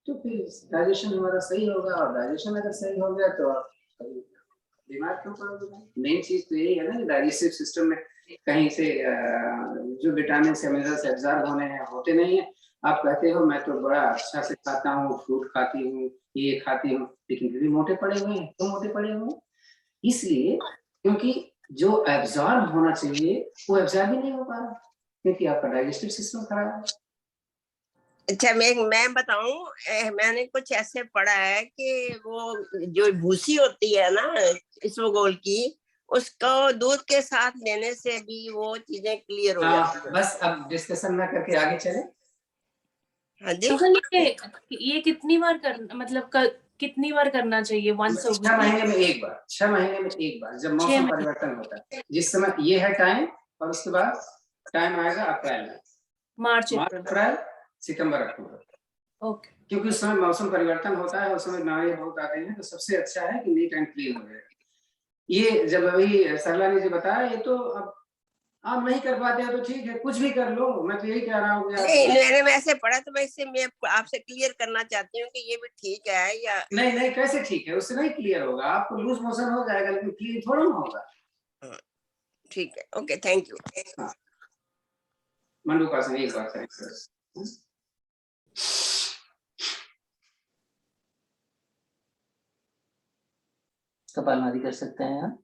[SPEAKER 1] तो फिर डाइजेशन हमारा सही होगा, और डाइजेशन अगर सही हो गया तो आप बीमार क्यों पड़ोगे? मेन चीज तो यही है ना कि डाइजेस्टिव सिस्टम में कहीं से जो विटामिन से मिनरल्स एब्जॉर्ब होने हैं होते नहीं है। आप कहते हो मैं तो बड़ा अच्छा से खाता हूँ, फ्रूट खाती हूँ, ये खाती हूँ, लेकिन फिर भी मोटे पड़े हुए हैं। क्यों मोटे पड़े हुए हैं? इसलिए क्योंकि जो एब्जॉर्ब होना चाहिए वो एब्जॉर्ब ही नहीं हो पा रहा, क्योंकि आपका डाइजेस्टिव सिस्टम खराब है।
[SPEAKER 5] अच्छा, मैं बताऊं, मैंने कुछ ऐसे पढ़ा है कि वो जो भूसी होती है ना इसबगोल की, उसको दूध के साथ लेने से भी वो चीजें क्लियर हो जाती हैं।
[SPEAKER 1] बस अब डिस्कशन ना करके आगे चले।
[SPEAKER 5] हाँ जी।
[SPEAKER 6] तो ये कितनी बार मतलब कितनी बार करना चाहिए? वंस
[SPEAKER 1] 6 महीने में एक बार, 6 महीने में एक बार, जब मौसम परिवर्तन होता है, जिस समय ये है टाइम, और उसके बाद टाइम आएगा अप्रैल में,
[SPEAKER 6] मार्च
[SPEAKER 1] अप्रैल सितंबर अक्टूबर।
[SPEAKER 6] ओके।
[SPEAKER 1] क्योंकि उस समय मौसम परिवर्तन होता है, उस समय बीमारियां बहुत आते हैं, तो सबसे अच्छा है कि नीट एंड क्लीन हो जाए। ये जब अभी सरला ने जो बताया, ये तो अब आप नहीं कर पाते हो तो ठीक है, कुछ भी कर लो, मैं तो यही कह रहा हूँ।
[SPEAKER 5] नहीं, मैंने ऐसे पढ़ा, तो मैं आपसे क्लियर करना चाहती हूँ कि ये भी ठीक है या
[SPEAKER 1] नहीं, कैसे ठीक है? उससे नहीं क्लियर होगा, आपको लूज मोशन हो जाएगा, लेकिन क्लियर थोड़ा ना होगा।
[SPEAKER 5] ठीक है, ओके, थैंक यू।
[SPEAKER 1] हाँ, मंडूकासन एक बार करें। कपालभाति कर सकते हैं आप।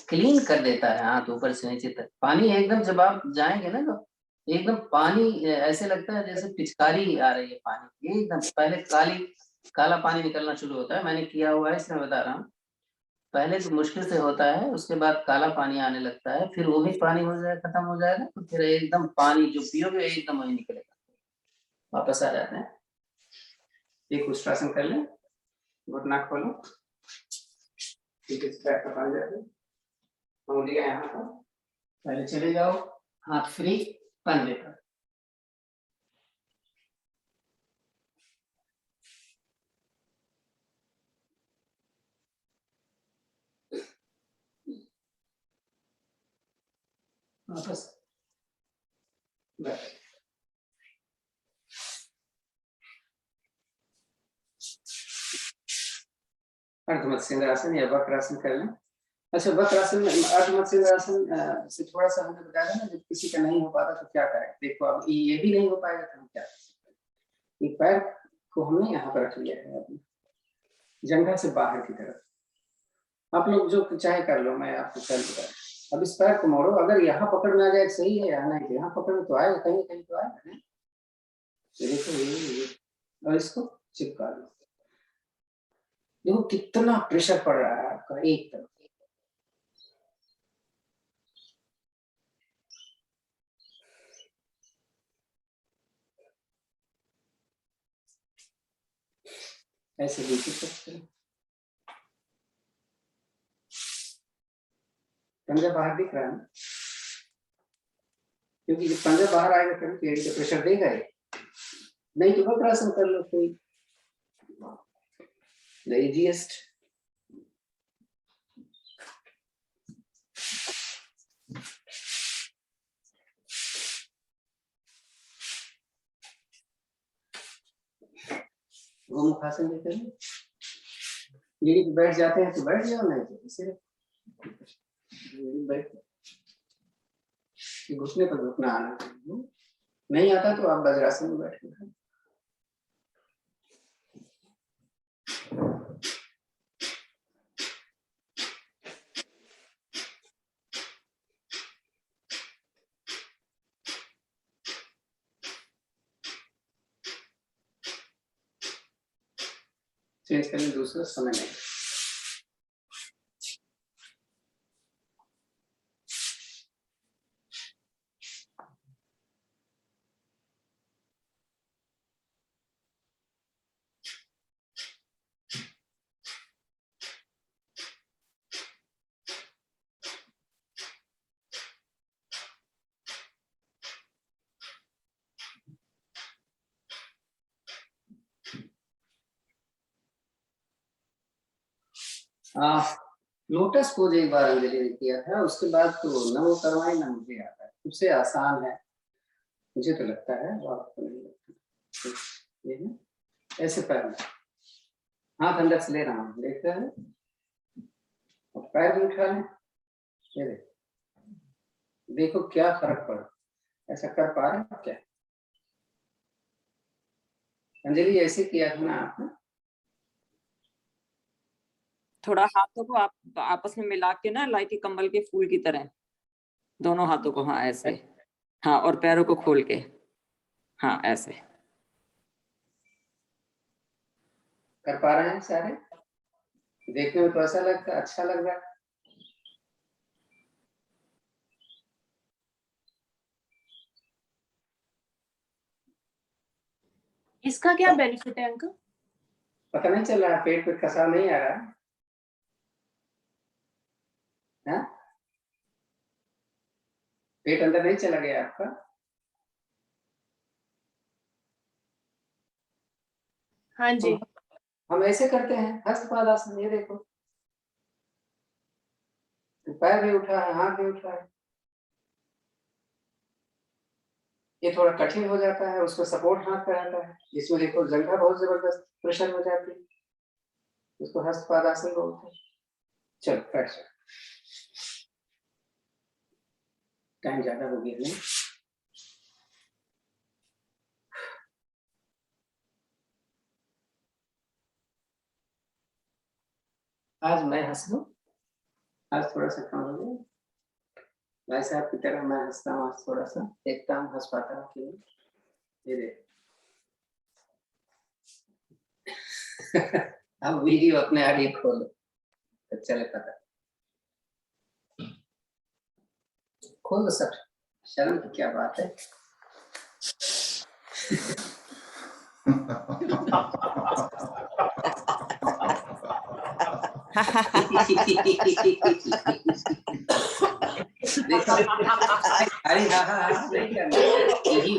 [SPEAKER 1] क्लीन कर देता है हाथ ऊपर से नीचे तक। पानी एकदम, जब आप जाएंगे ना तो एकदम पानी ऐसे लगता है जैसे पिचकारी आ रही है पानी, एकदम पहले काला पानी निकलना शुरू होता है। मैंने किया हुआ है, इसमें बता रहा हूँ। पहले तो मुश्किल से होता है, उसके बाद काला पानी आने लगता है, फिर वो भी पानी हो जाए, खत्म हो जाएगा, तो फिर एकदम पानी जो पियोगे एकदम वही निकलेगा। वापस आ जाते हैं, एक उष्ट्रासन कर लें, घुटना खोलो, ठीक है, पैर का पानी जाते, उंगलियां यहाँ पर, पहले चले जाओ, हाथ फ्री, कंधे पर। वापस बैठ। अर्धमत्स्येंद्रासन या वक्रासन कर लें। अच्छा, वक्रासन में अर्धमत्स्येंद्रासन से थोड़ा सा हमने बताया ना, जब किसी का नहीं हो पाता तो क्या करें। देखो, अब ये भी नहीं हो पाएगा तो हम क्या कर सकते हैं। ये पैर को हमने यहाँ पर रख लिया है, अपनी जंघा से बाहर की तरफ। आप लोग जो चाहे कर लो, मैं आपको कल बता। अब इस पैर को मोड़ो, अगर यहाँ पकड़ में आ जाए सही है, या नहीं यहाँ पकड़ में तो आएगा, कहीं कहीं तो आएगा। देखो ये और इसको चिपका दो। देखो कितना प्रेशर पड़ रहा है आपका एक तरफ। ऐसे भी कर सकते हैं। पंजा बाहर दिख रहा है ना, क्योंकि जब पंजा बाहर आएगा फिर पेड़ का प्रेशर देगा ही। नहीं तो वक्रासन कर लो, कोई द इजीएस्ट। गोमुखासन देते हैं, यदि बैठ जाते हैं तो बैठ जाओ, नहीं तो इसे बैठ, घुटने पर घुटना आना चाहिए। नहीं आता तो आप वज्रासन में बैठ के चेंज करने दूसरा समय नहीं। लोटस पोज एक बार अंजलि ने किया था, उसके बाद तो न वो करवाए ना मुझे आता है। सबसे आसान है मुझे तो लगता है, आपको नहीं लगता। ये है ऐसे पैर में हाथ अंदर से ले रहा हूँ, देख रहे हैं, और पैर भी उठा लें, ये देखो देखो क्या फर्क पड़ा, ऐसा कर पा रहे हो क्या? अंजलि ऐसे किया था ना आपने?
[SPEAKER 7] थोड़ा हाथों को आप आपस में मिला के ना, लाइक कमल के फूल की तरह, दोनों हाथों को, हाँ ऐसे, हाँ, और पैरों को खोल के, हाँ ऐसे।
[SPEAKER 1] कर पा रहे हैं सारे? देखने में तो ऐसा लगता है, अच्छा लग रहा है।
[SPEAKER 6] इसका क्या बेनिफिट है अंकल?
[SPEAKER 1] पता नहीं चल रहा है, पेट पे कसाव नहीं आ रहा है? हाँ? पेट अंदर नहीं चला गया आपका?
[SPEAKER 6] हाँ जी।
[SPEAKER 1] हम ऐसे करते हैं हस्तपादासन, ये देखो, तो पैर भी उठा है, हाथ भी उठा है। ये थोड़ा कठिन हो जाता है, उसको सपोर्ट हाथ पे रहता है, इसमें देखो जंघा बहुत जबरदस्त प्रेशर हो जाती है, उसको हस्तपादासन बोलते हैं। चलो बैठ जाओ, टाइम ज्यादा हो गया नहीं? आज मैं हंस लूं, आज थोड़ा सा कम हो गया। भाई साहब की तरह मैं हंसता हूँ आज, थोड़ा सा देखता हूँ हंस पाता हूँ कि नहीं। ये देख अब वीडियो अपने आगे खोलो तो चले पता, खोल दो सर, शर्म की क्या बात है। देखो, अरे हाँ हाँ हाँ नहीं करना, यही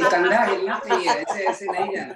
[SPEAKER 1] कंधा हिलना चाहिए, ऐसे ऐसे नहीं जाना।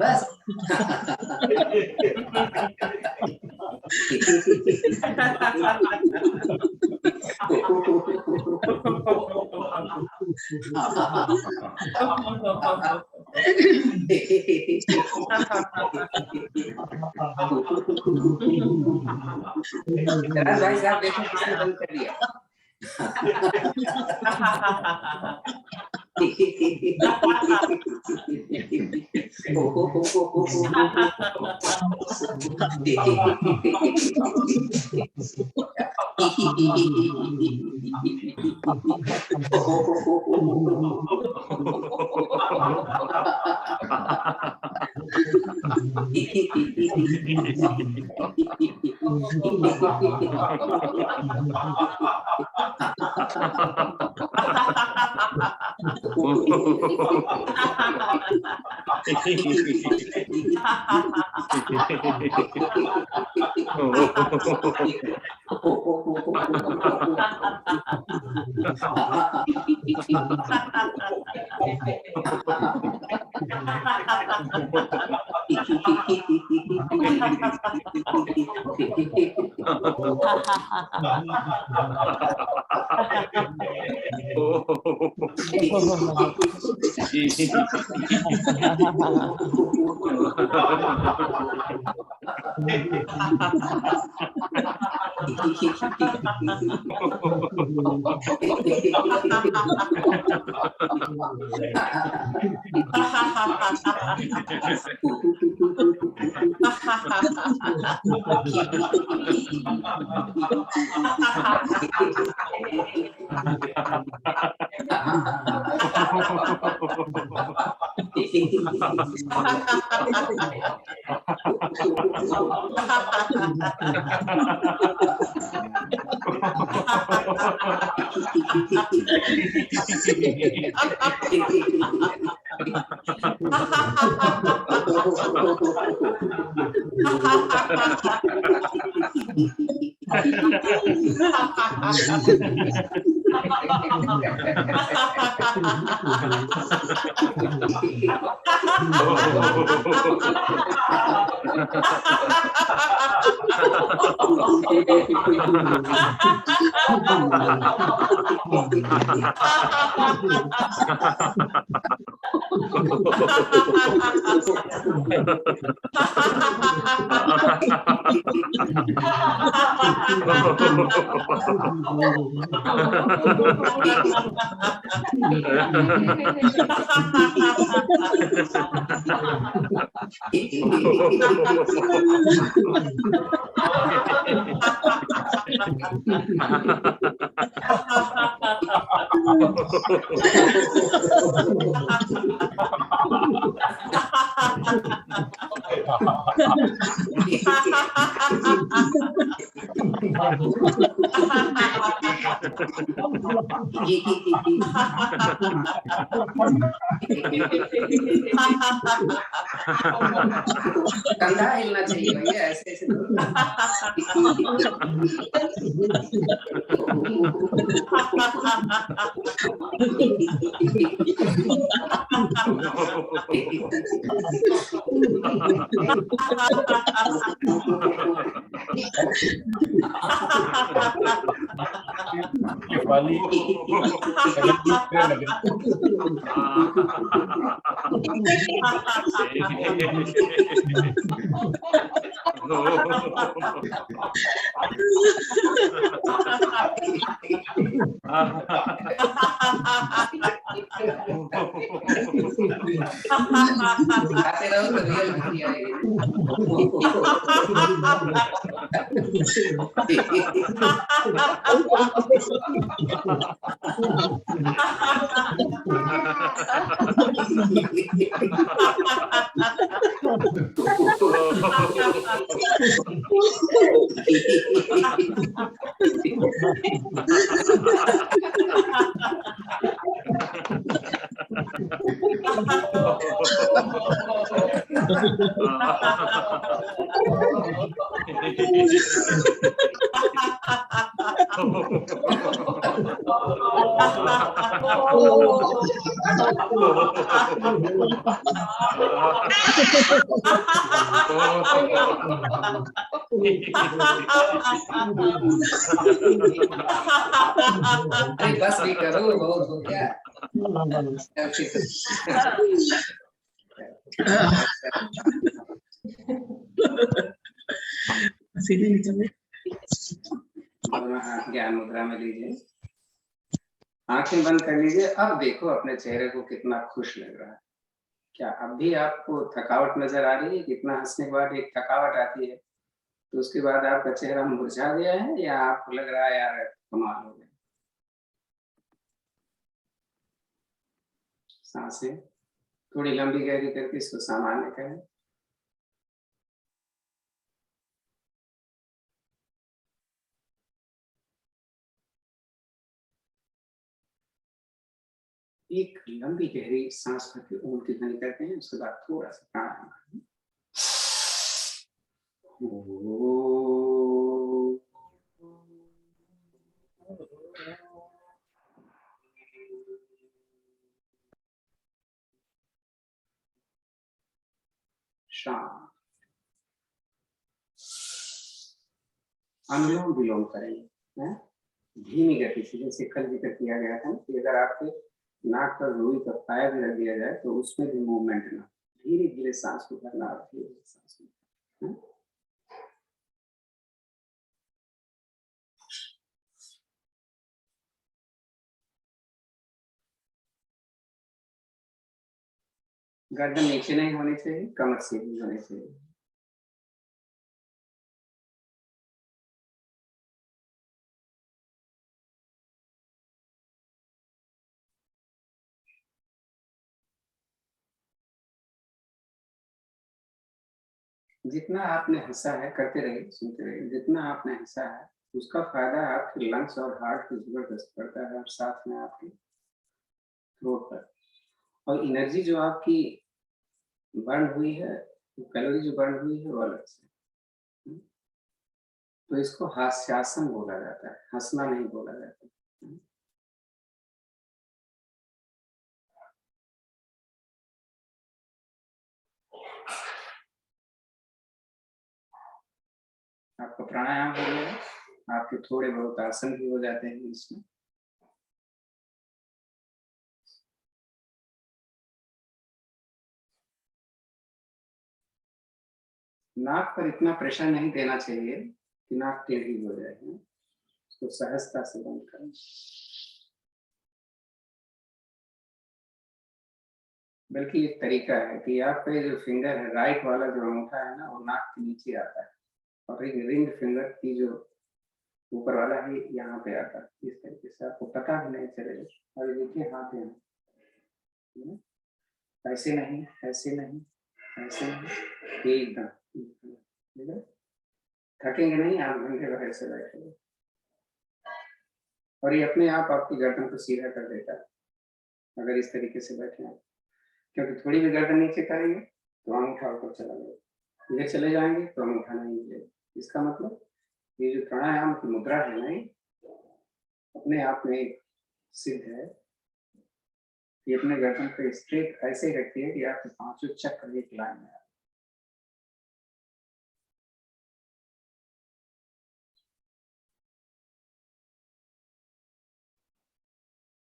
[SPEAKER 1] बस भाई साहब देखो किसने बंद कर दिया। कंधा हिलना चाहिए भैया, ऐसे ऐसे आते रहो तो रियल हंसी आएगी। अरे बस भी करो, बहुत हो गया। ज्ञान मुद्रा में लीजिए, आंखें बंद कर लीजिए। अब देखो अपने चेहरे को कितना खुश लग रहा है। क्या अब भी आपको थकावट नजर आ रही है? कितना हंसने के बाद एक थकावट आती है, तो उसके बाद आपका चेहरा मुरझा गया है या आपको लग रहा है यार कमाल हो गया? सांसें थोड़ी लंबी गहरी करके इसको सामान्य करें। एक लंबी गहरी सांस भर के ओम की ध्वनि करते हैं, उसके बाद थोड़ा सा प्राणायाम करें। शांत। अनुलोम विलोम करेंगे, धीमी गति से, जैसे कल जिक्र किया गया था कि अगर आपके नाक पर रुई का पाया भी रख दिया जाए तो उसमें भी मूवमेंट ना, धीरे धीरे सांस को करना और धीरे धीरे सांस को करना। गर्दन नीचे नहीं होनी चाहिए, कमर सीधी होनी चाहिए। जितना आपने हंसा है, करते रहिए, सुनते रहिए, जितना आपने हंसा है उसका फायदा आपके लंग्स और हार्ट की जबरदस्त पड़ता है, और साथ में आपके थ्रोट पर। और एनर्जी जो आपकी बर्न हुई है, कैलोरी जो बर्न हुई है वो अलग से। तो इसको हास्यासन बोला जाता है, हंसना नहीं बोला जाता। आपका प्राणायाम हो गया, आपके थोड़े बहुत आसन भी हो जाते हैं इसमें। नाक पर इतना प्रेशर नहीं देना चाहिए कि नाक टेढ़ी हो जाए, उसको सहजता से बंद करें। बल्कि एक तरीका है कि आपका जो फिंगर है, राइट वाला जो अंगूठा है ना, वो नाक के नीचे आता है, और एक रिंग फिंगर की जो ऊपर वाला है यहाँ पे आता है। इस तरीके से आपको पता भी नहीं चलेगा। और देखिए हाथ है, ऐसे नहीं, ऐसे नहीं, ऐसे नहीं, एकदम थकेंगे नहीं आप, घंटे भर ऐसे बैठेंगे। और ये अपने आप आपकी गर्दन को सीधा कर देता है अगर इस तरीके से बैठे हैं, क्योंकि थोड़ी भी गर्दन नीचे करेंगे तो अंगूठा ऊपर चला जाएगा, इधर चले जाएंगे तो अंगूठा नहीं मिलेगा। इसका मतलब ये जो प्राणायाम की मुद्रा है ना, अपने आप में एक सिद्ध है। ये अपने गर्दन को स्ट्रेट ऐसे ही रखती है कि आपके पांचों चक्र एक लाइन में।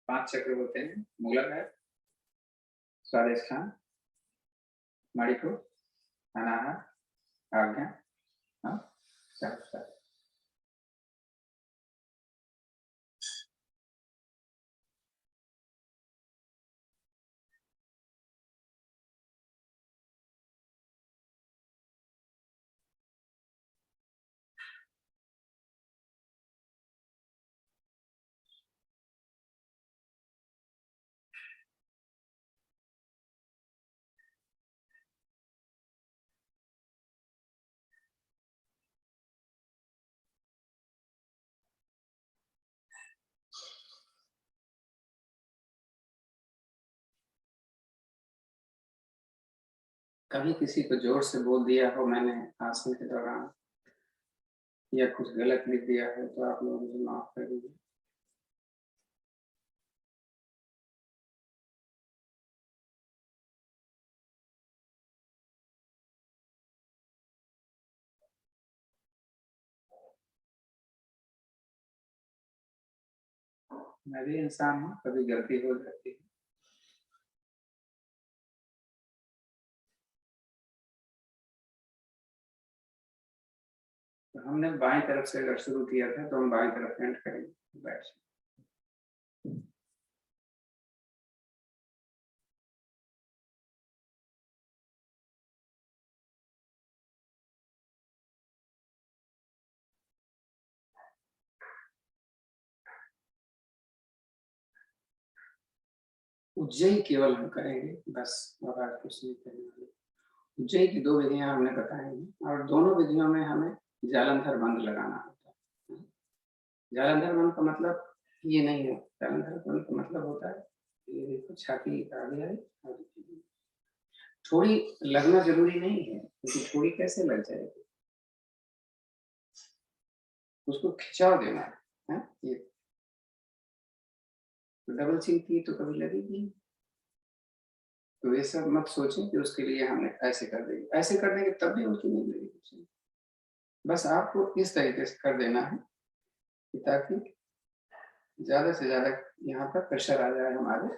[SPEAKER 1] 5 चक्र होते हैं, मूलाधार, स्वादिष्ठान, मणिपुर, अनाहत, आज्ञा, सहस्त्रार। कभी किसी को जोर से बोल दिया हो मैंने आसन के दौरान, या कुछ गलत लिख दिया हो, तो आप लोग मुझे माफ कर दीजिए। मैं भी इंसान हूँ, कभी गलती हो जाती है। तो हमने बाएं तरफ से अगर शुरू किया था तो हम बाएं तरफ एंड करेंगे। बैठ जाइए। उज्जयी केवल हम करेंगे बस, और आज कुछ नहीं करने वाले। उज्जयी की 2 विधियां हमने बताएंगे और दोनों विधियों में हमें जालंधर बंद लगाना होता है। जालंधर बंद का मतलब ये नहीं है, जालंधर बंद का मतलब होता है ये देखो छाती आगे आई, थोड़ी लगना जरूरी नहीं है, क्योंकि थोड़ी कैसे लग जाएगी, उसको खिंचाव देना है। ये तो डबल चिन की तो कभी लगेगी, तो ये सब मत सोचें कि उसके लिए हमने ऐसे कर देंगे, ऐसे कर देंगे तब भी उनकी नहीं लगेगी। बस आपको इस तरीके से कर देना है कि ताकि ज्यादा से ज्यादा यहाँ पर प्रेशर आ जाए हमारे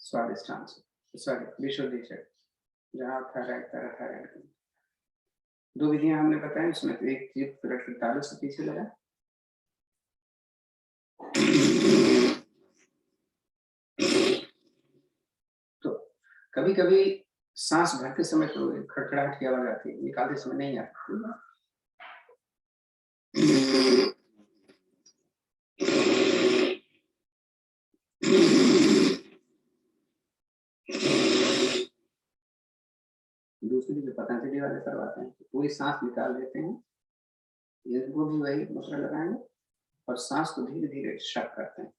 [SPEAKER 1] स्वादिष्टान से, सॉरी विशुद्धि से, जहाँ थायराइड पैराथायराइड। 2 विधियां हमने बताई, उसमें तो एक चीज तुरंत तालु से पीछे लगा, तो कभी कभी सांस भरते समय तो खड़खड़ाहट की आवाज आती है, निकालते समय नहीं आती। दूसरी जो पतंजलि वाले करवाते हैं, पूरी सांस निकाल देते हैं, इनको भी वही मुद्रा लगाएंगे और सांस को धीरे धीरे शक करते हैं।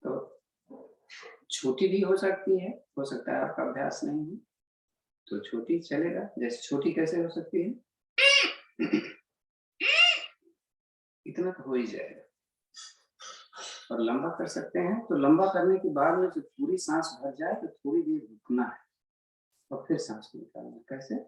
[SPEAKER 1] तो छोटी भी हो सकती है, हो सकता है आपका अभ्यास नहीं है तो छोटी चलेगा। जैसे छोटी कैसे हो सकती है, इतना तो हो ही जाएगा। और लंबा कर सकते हैं, तो लंबा करने के बाद में जब पूरी सांस भर जाए तो थोड़ी देर रुकना है और फिर सांस को निकालना। कैसे?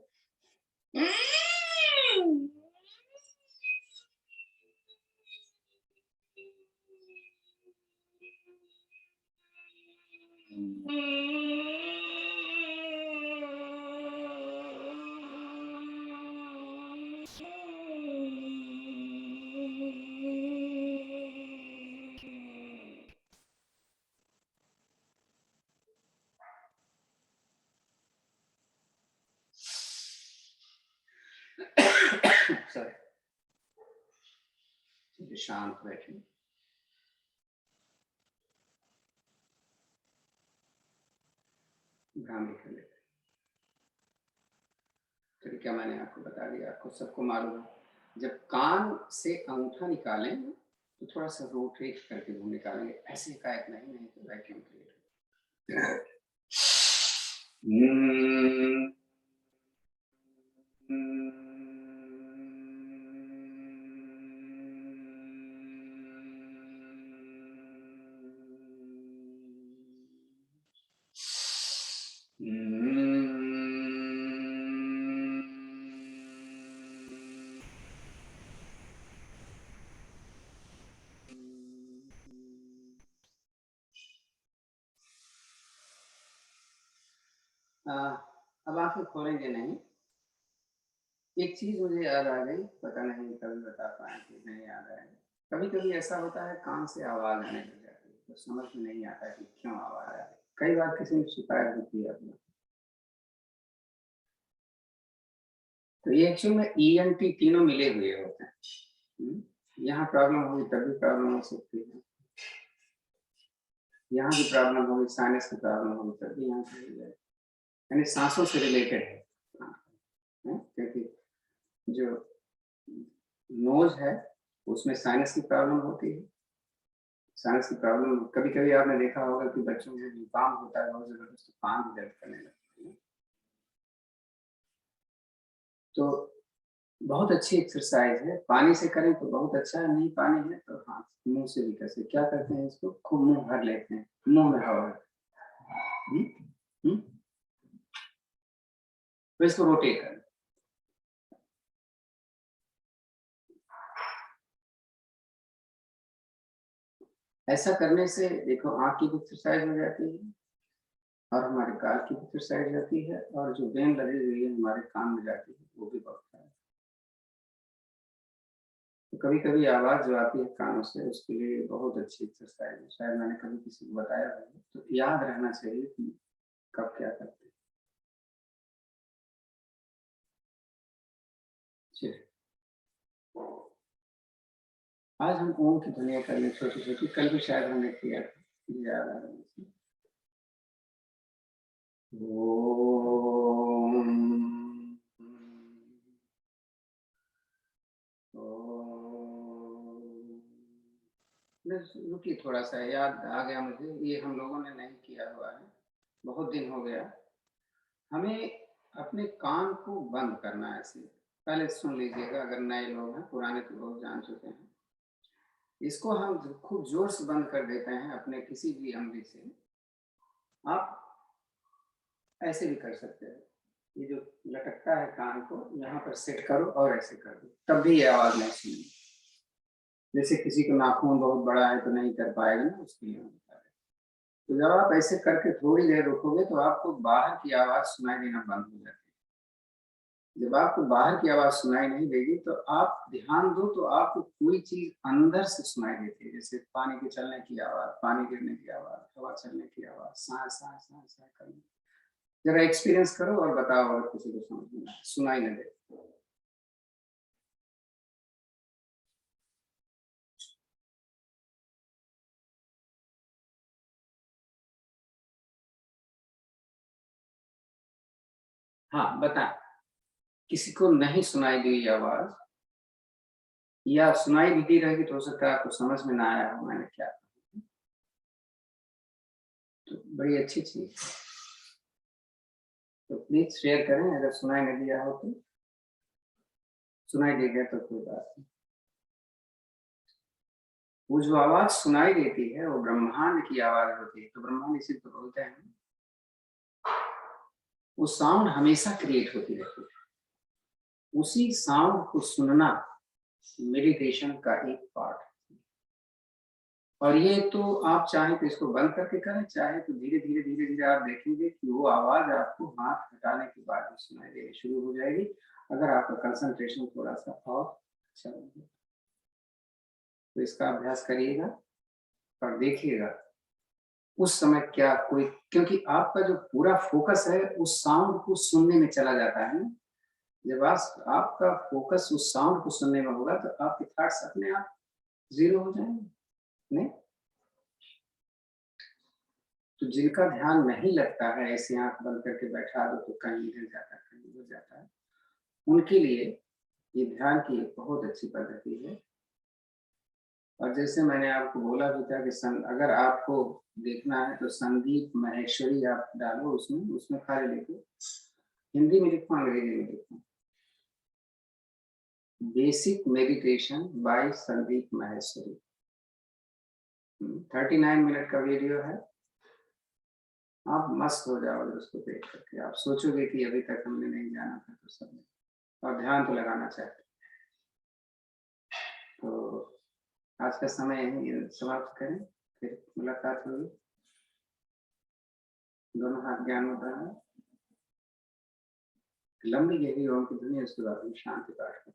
[SPEAKER 1] सॉरी, शांत बैठिए। भ्रामरी कर लेते हैं। तरीका मैंने आपको बता दिया, आपको सबको मालूम है। जब कान से अंगूठा निकालें तो थोड़ा सा रोटेट करके वो निकालेंगे, ऐसे एकाएक नहीं तो वैक्यूम क्रिएट अब आंखें खोलेंगे नहीं। एक चीज मुझे याद आ गई, पता नहीं कभी बता पाए कि नहीं याद आए। कभी कभी ऐसा होता है कान से आवाज आने लग जाती है, तो समझ में नहीं आता कि क्यों आवाज आ रही है। कई बार किसी ने शिकायत होती है अपनी, तो ये एक्चुअली में ENT तीनों मिले हुए होते हैं। यहाँ प्रॉब्लम होगी तभी प्रॉब्लम हो सकती है, यहाँ भी प्रॉब्लम होगी, साइनस की प्रॉब्लम होगी तभी यहाँ से हो जाएगी। यानी सांसों से रिलेटेड है, क्योंकि जो नोज है उसमें साइनस की प्रॉब्लम होती है, साइनस की प्रॉब्लम कभी कभी आपने देखा होगा कि बच्चों को जुकाम होता है बहुत जबरदस्त, तो कान भी दर्द करने लगते हैं। तो बहुत अच्छी एक्सरसाइज है, पानी से करें तो बहुत अच्छा है, नहीं पानी है तो हाँ मुंह से भी कैसे क्या करते हैं, इसको खूब मुंह भर लेते हैं, मुंह में हवा तो इसको रोटेट करें। ऐसा करने से देखो आंख की एक्सरसाइज हो जाती है और हमारे गाल की एक्सरसाइज जाती है, और जो वेन लगी हुई है हमारे कान में जाती है वो भी बढ़ता है। तो कभी कभी आवाज जो आती है कानों से उसके लिए बहुत अच्छी एक्सरसाइज है, शायद मैंने कभी किसी को बताया है, तो याद रहना चाहिए कि कब क्या करते हैं। चलिए आज हम ओम की ध्वनियां कर लें छोटी छोटी, कल भी शायद हमने किया था, याद आ रहा है। रुकिए थोड़ा सा, याद आ गया मुझे, ये हम लोगों ने नहीं किया हुआ है, बहुत दिन हो गया। हमें अपने कान को बंद करना है, ऐसे पहले सुन लीजिएगा, अगर नए लोग हैं, पुराने तो लोग जान चुके हैं। इसको हम खूब जोर से बंद कर देते हैं अपने किसी भी अंगली से। आप ऐसे भी कर सकते हैं, ये जो लटकता है कान को यहाँ पर सेट करो और ऐसे कर दो, तब भी ये आवाज नहीं सुनेगी। जैसे किसी को नाखून बहुत बड़ा है तो नहीं कर पाएगा ना, उसके लिए हम बता रहे। तो जब आप ऐसे करके थोड़ी देर रुकोगे तो आपको बाहर की आवाज सुनाई देना बंद हो जाती है। जब आपको बाहर की आवाज सुनाई नहीं देगी तो आप ध्यान दो तो आपको कोई चीज अंदर से सुनाई देती है, जैसे पानी के चलने की आवाज, पानी गिरने की आवाज, हवा चलने की आवाज, सांस सांस सांस सांस करने। जरा एक्सपीरियंस करो और बताओ अगर किसी को समझ में सुनाई न दे। हाँ बता, किसी को नहीं सुनाई दी आवाज या सुनाई भी दी रहेगी तो हो सकता है आपको समझ में ना आया हो मैंने क्या कहा। तो बड़ी अच्छी चीज, तो प्लीज शेयर करें अगर सुनाई नहीं दिया हो तो। सुनाई दे गया तो कोई बात नहीं। वो जो आवाज सुनाई देती है वो ब्रह्मांड की आवाज होती है, तो ब्रह्मांड इसी को बोलते हैं। वो साउंड हमेशा क्रिएट होती रहती है, उसी साउंड को सुनना मेडिटेशन का एक पार्ट है। और ये तो आप चाहे तो इसको बंद करके करें, चाहे तो धीरे धीरे धीरे धीरे आप देखेंगे कि वो आवाज आपको हाथ हटाने के बाद सुनाई देनी शुरू हो जाएगी, अगर आपका कंसंट्रेशन थोड़ा सा और अच्छा होगा। तो इसका अभ्यास करिएगा और देखिएगा उस समय क्या कोई, क्योंकि आपका जो पूरा फोकस है उस साउंड को सुनने में चला जाता है ना। जब आपका फोकस उस साउंड को सुनने में होगा तो आपके थॉट्स अपने आप जीरो हो जाएंगे। नहीं तो जिनका ध्यान नहीं लगता है, ऐसे आंख बंद करके बैठा दो तो कहीं इधर जाता है कहीं उधर जाता है, उनके लिए ये ध्यान की एक बहुत अच्छी पद्धति है। और जैसे मैंने आपको बोला भी था कि अगर आपको देखना है तो संदीप माहेश्वरी आप डालो, उसमें खाली लिखो, हिंदी में लिखो अंग्रेजी में लिखो, basic meditation bye Sandeep Maheshwari. 39 minute का वीडियो है, आप मस्त हो जाओगे उसको देख करके, आप सोचोगे कि अभी तक हमने नहीं जाना था तो सब, और ध्यान तो लगाना चाहिए। तो आज का समय यही समाप्त करें, फिर मुलाकात होगी। दोनों हाथ ज्ञान मुद्रा है, लंबी गहरी ओम की ध्वनि, उसके बाद हम शांति पाठ करें।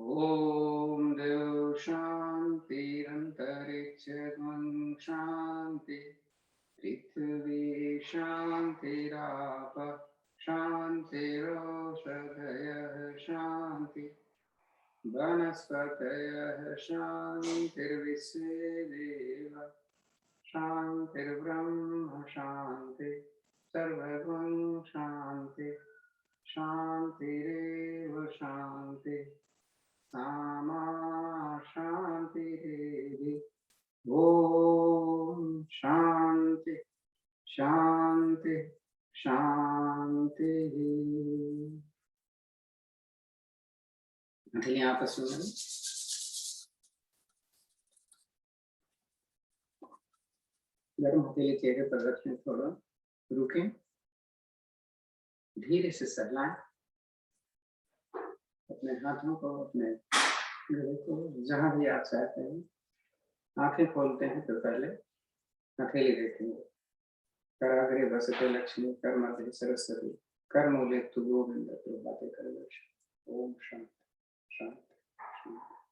[SPEAKER 1] ओम देव शांतिरंतरिक्षं शांति, पृथ्वी शांतिराप शांतिरोषधयः शांति, वनस्पतयः शांतिर्विश्वे देव शांतिर्ब्रह्म शांति, सर्वगुण शांति, शांतिरेव शांति, सामा शांतिरेधि। ओम शांति शांति शांति। हथेली आपस में मिलाएं। गर्म हथेली चेहरे पर रखें, थोड़ा रुकें, धीरे से सहलाएं अपने हाथों को, अपने गले को, जहां भी आप चाहते हैं। आंखें खोलते हैं तो पहले हथेली देखेंगे। कराग्रे बसते लक्ष्मी, कर मध्य सरस्वती, कर मूले तु गोविंद प्रभाते कर लक्ष्मी। ओम शांति शांति शांति।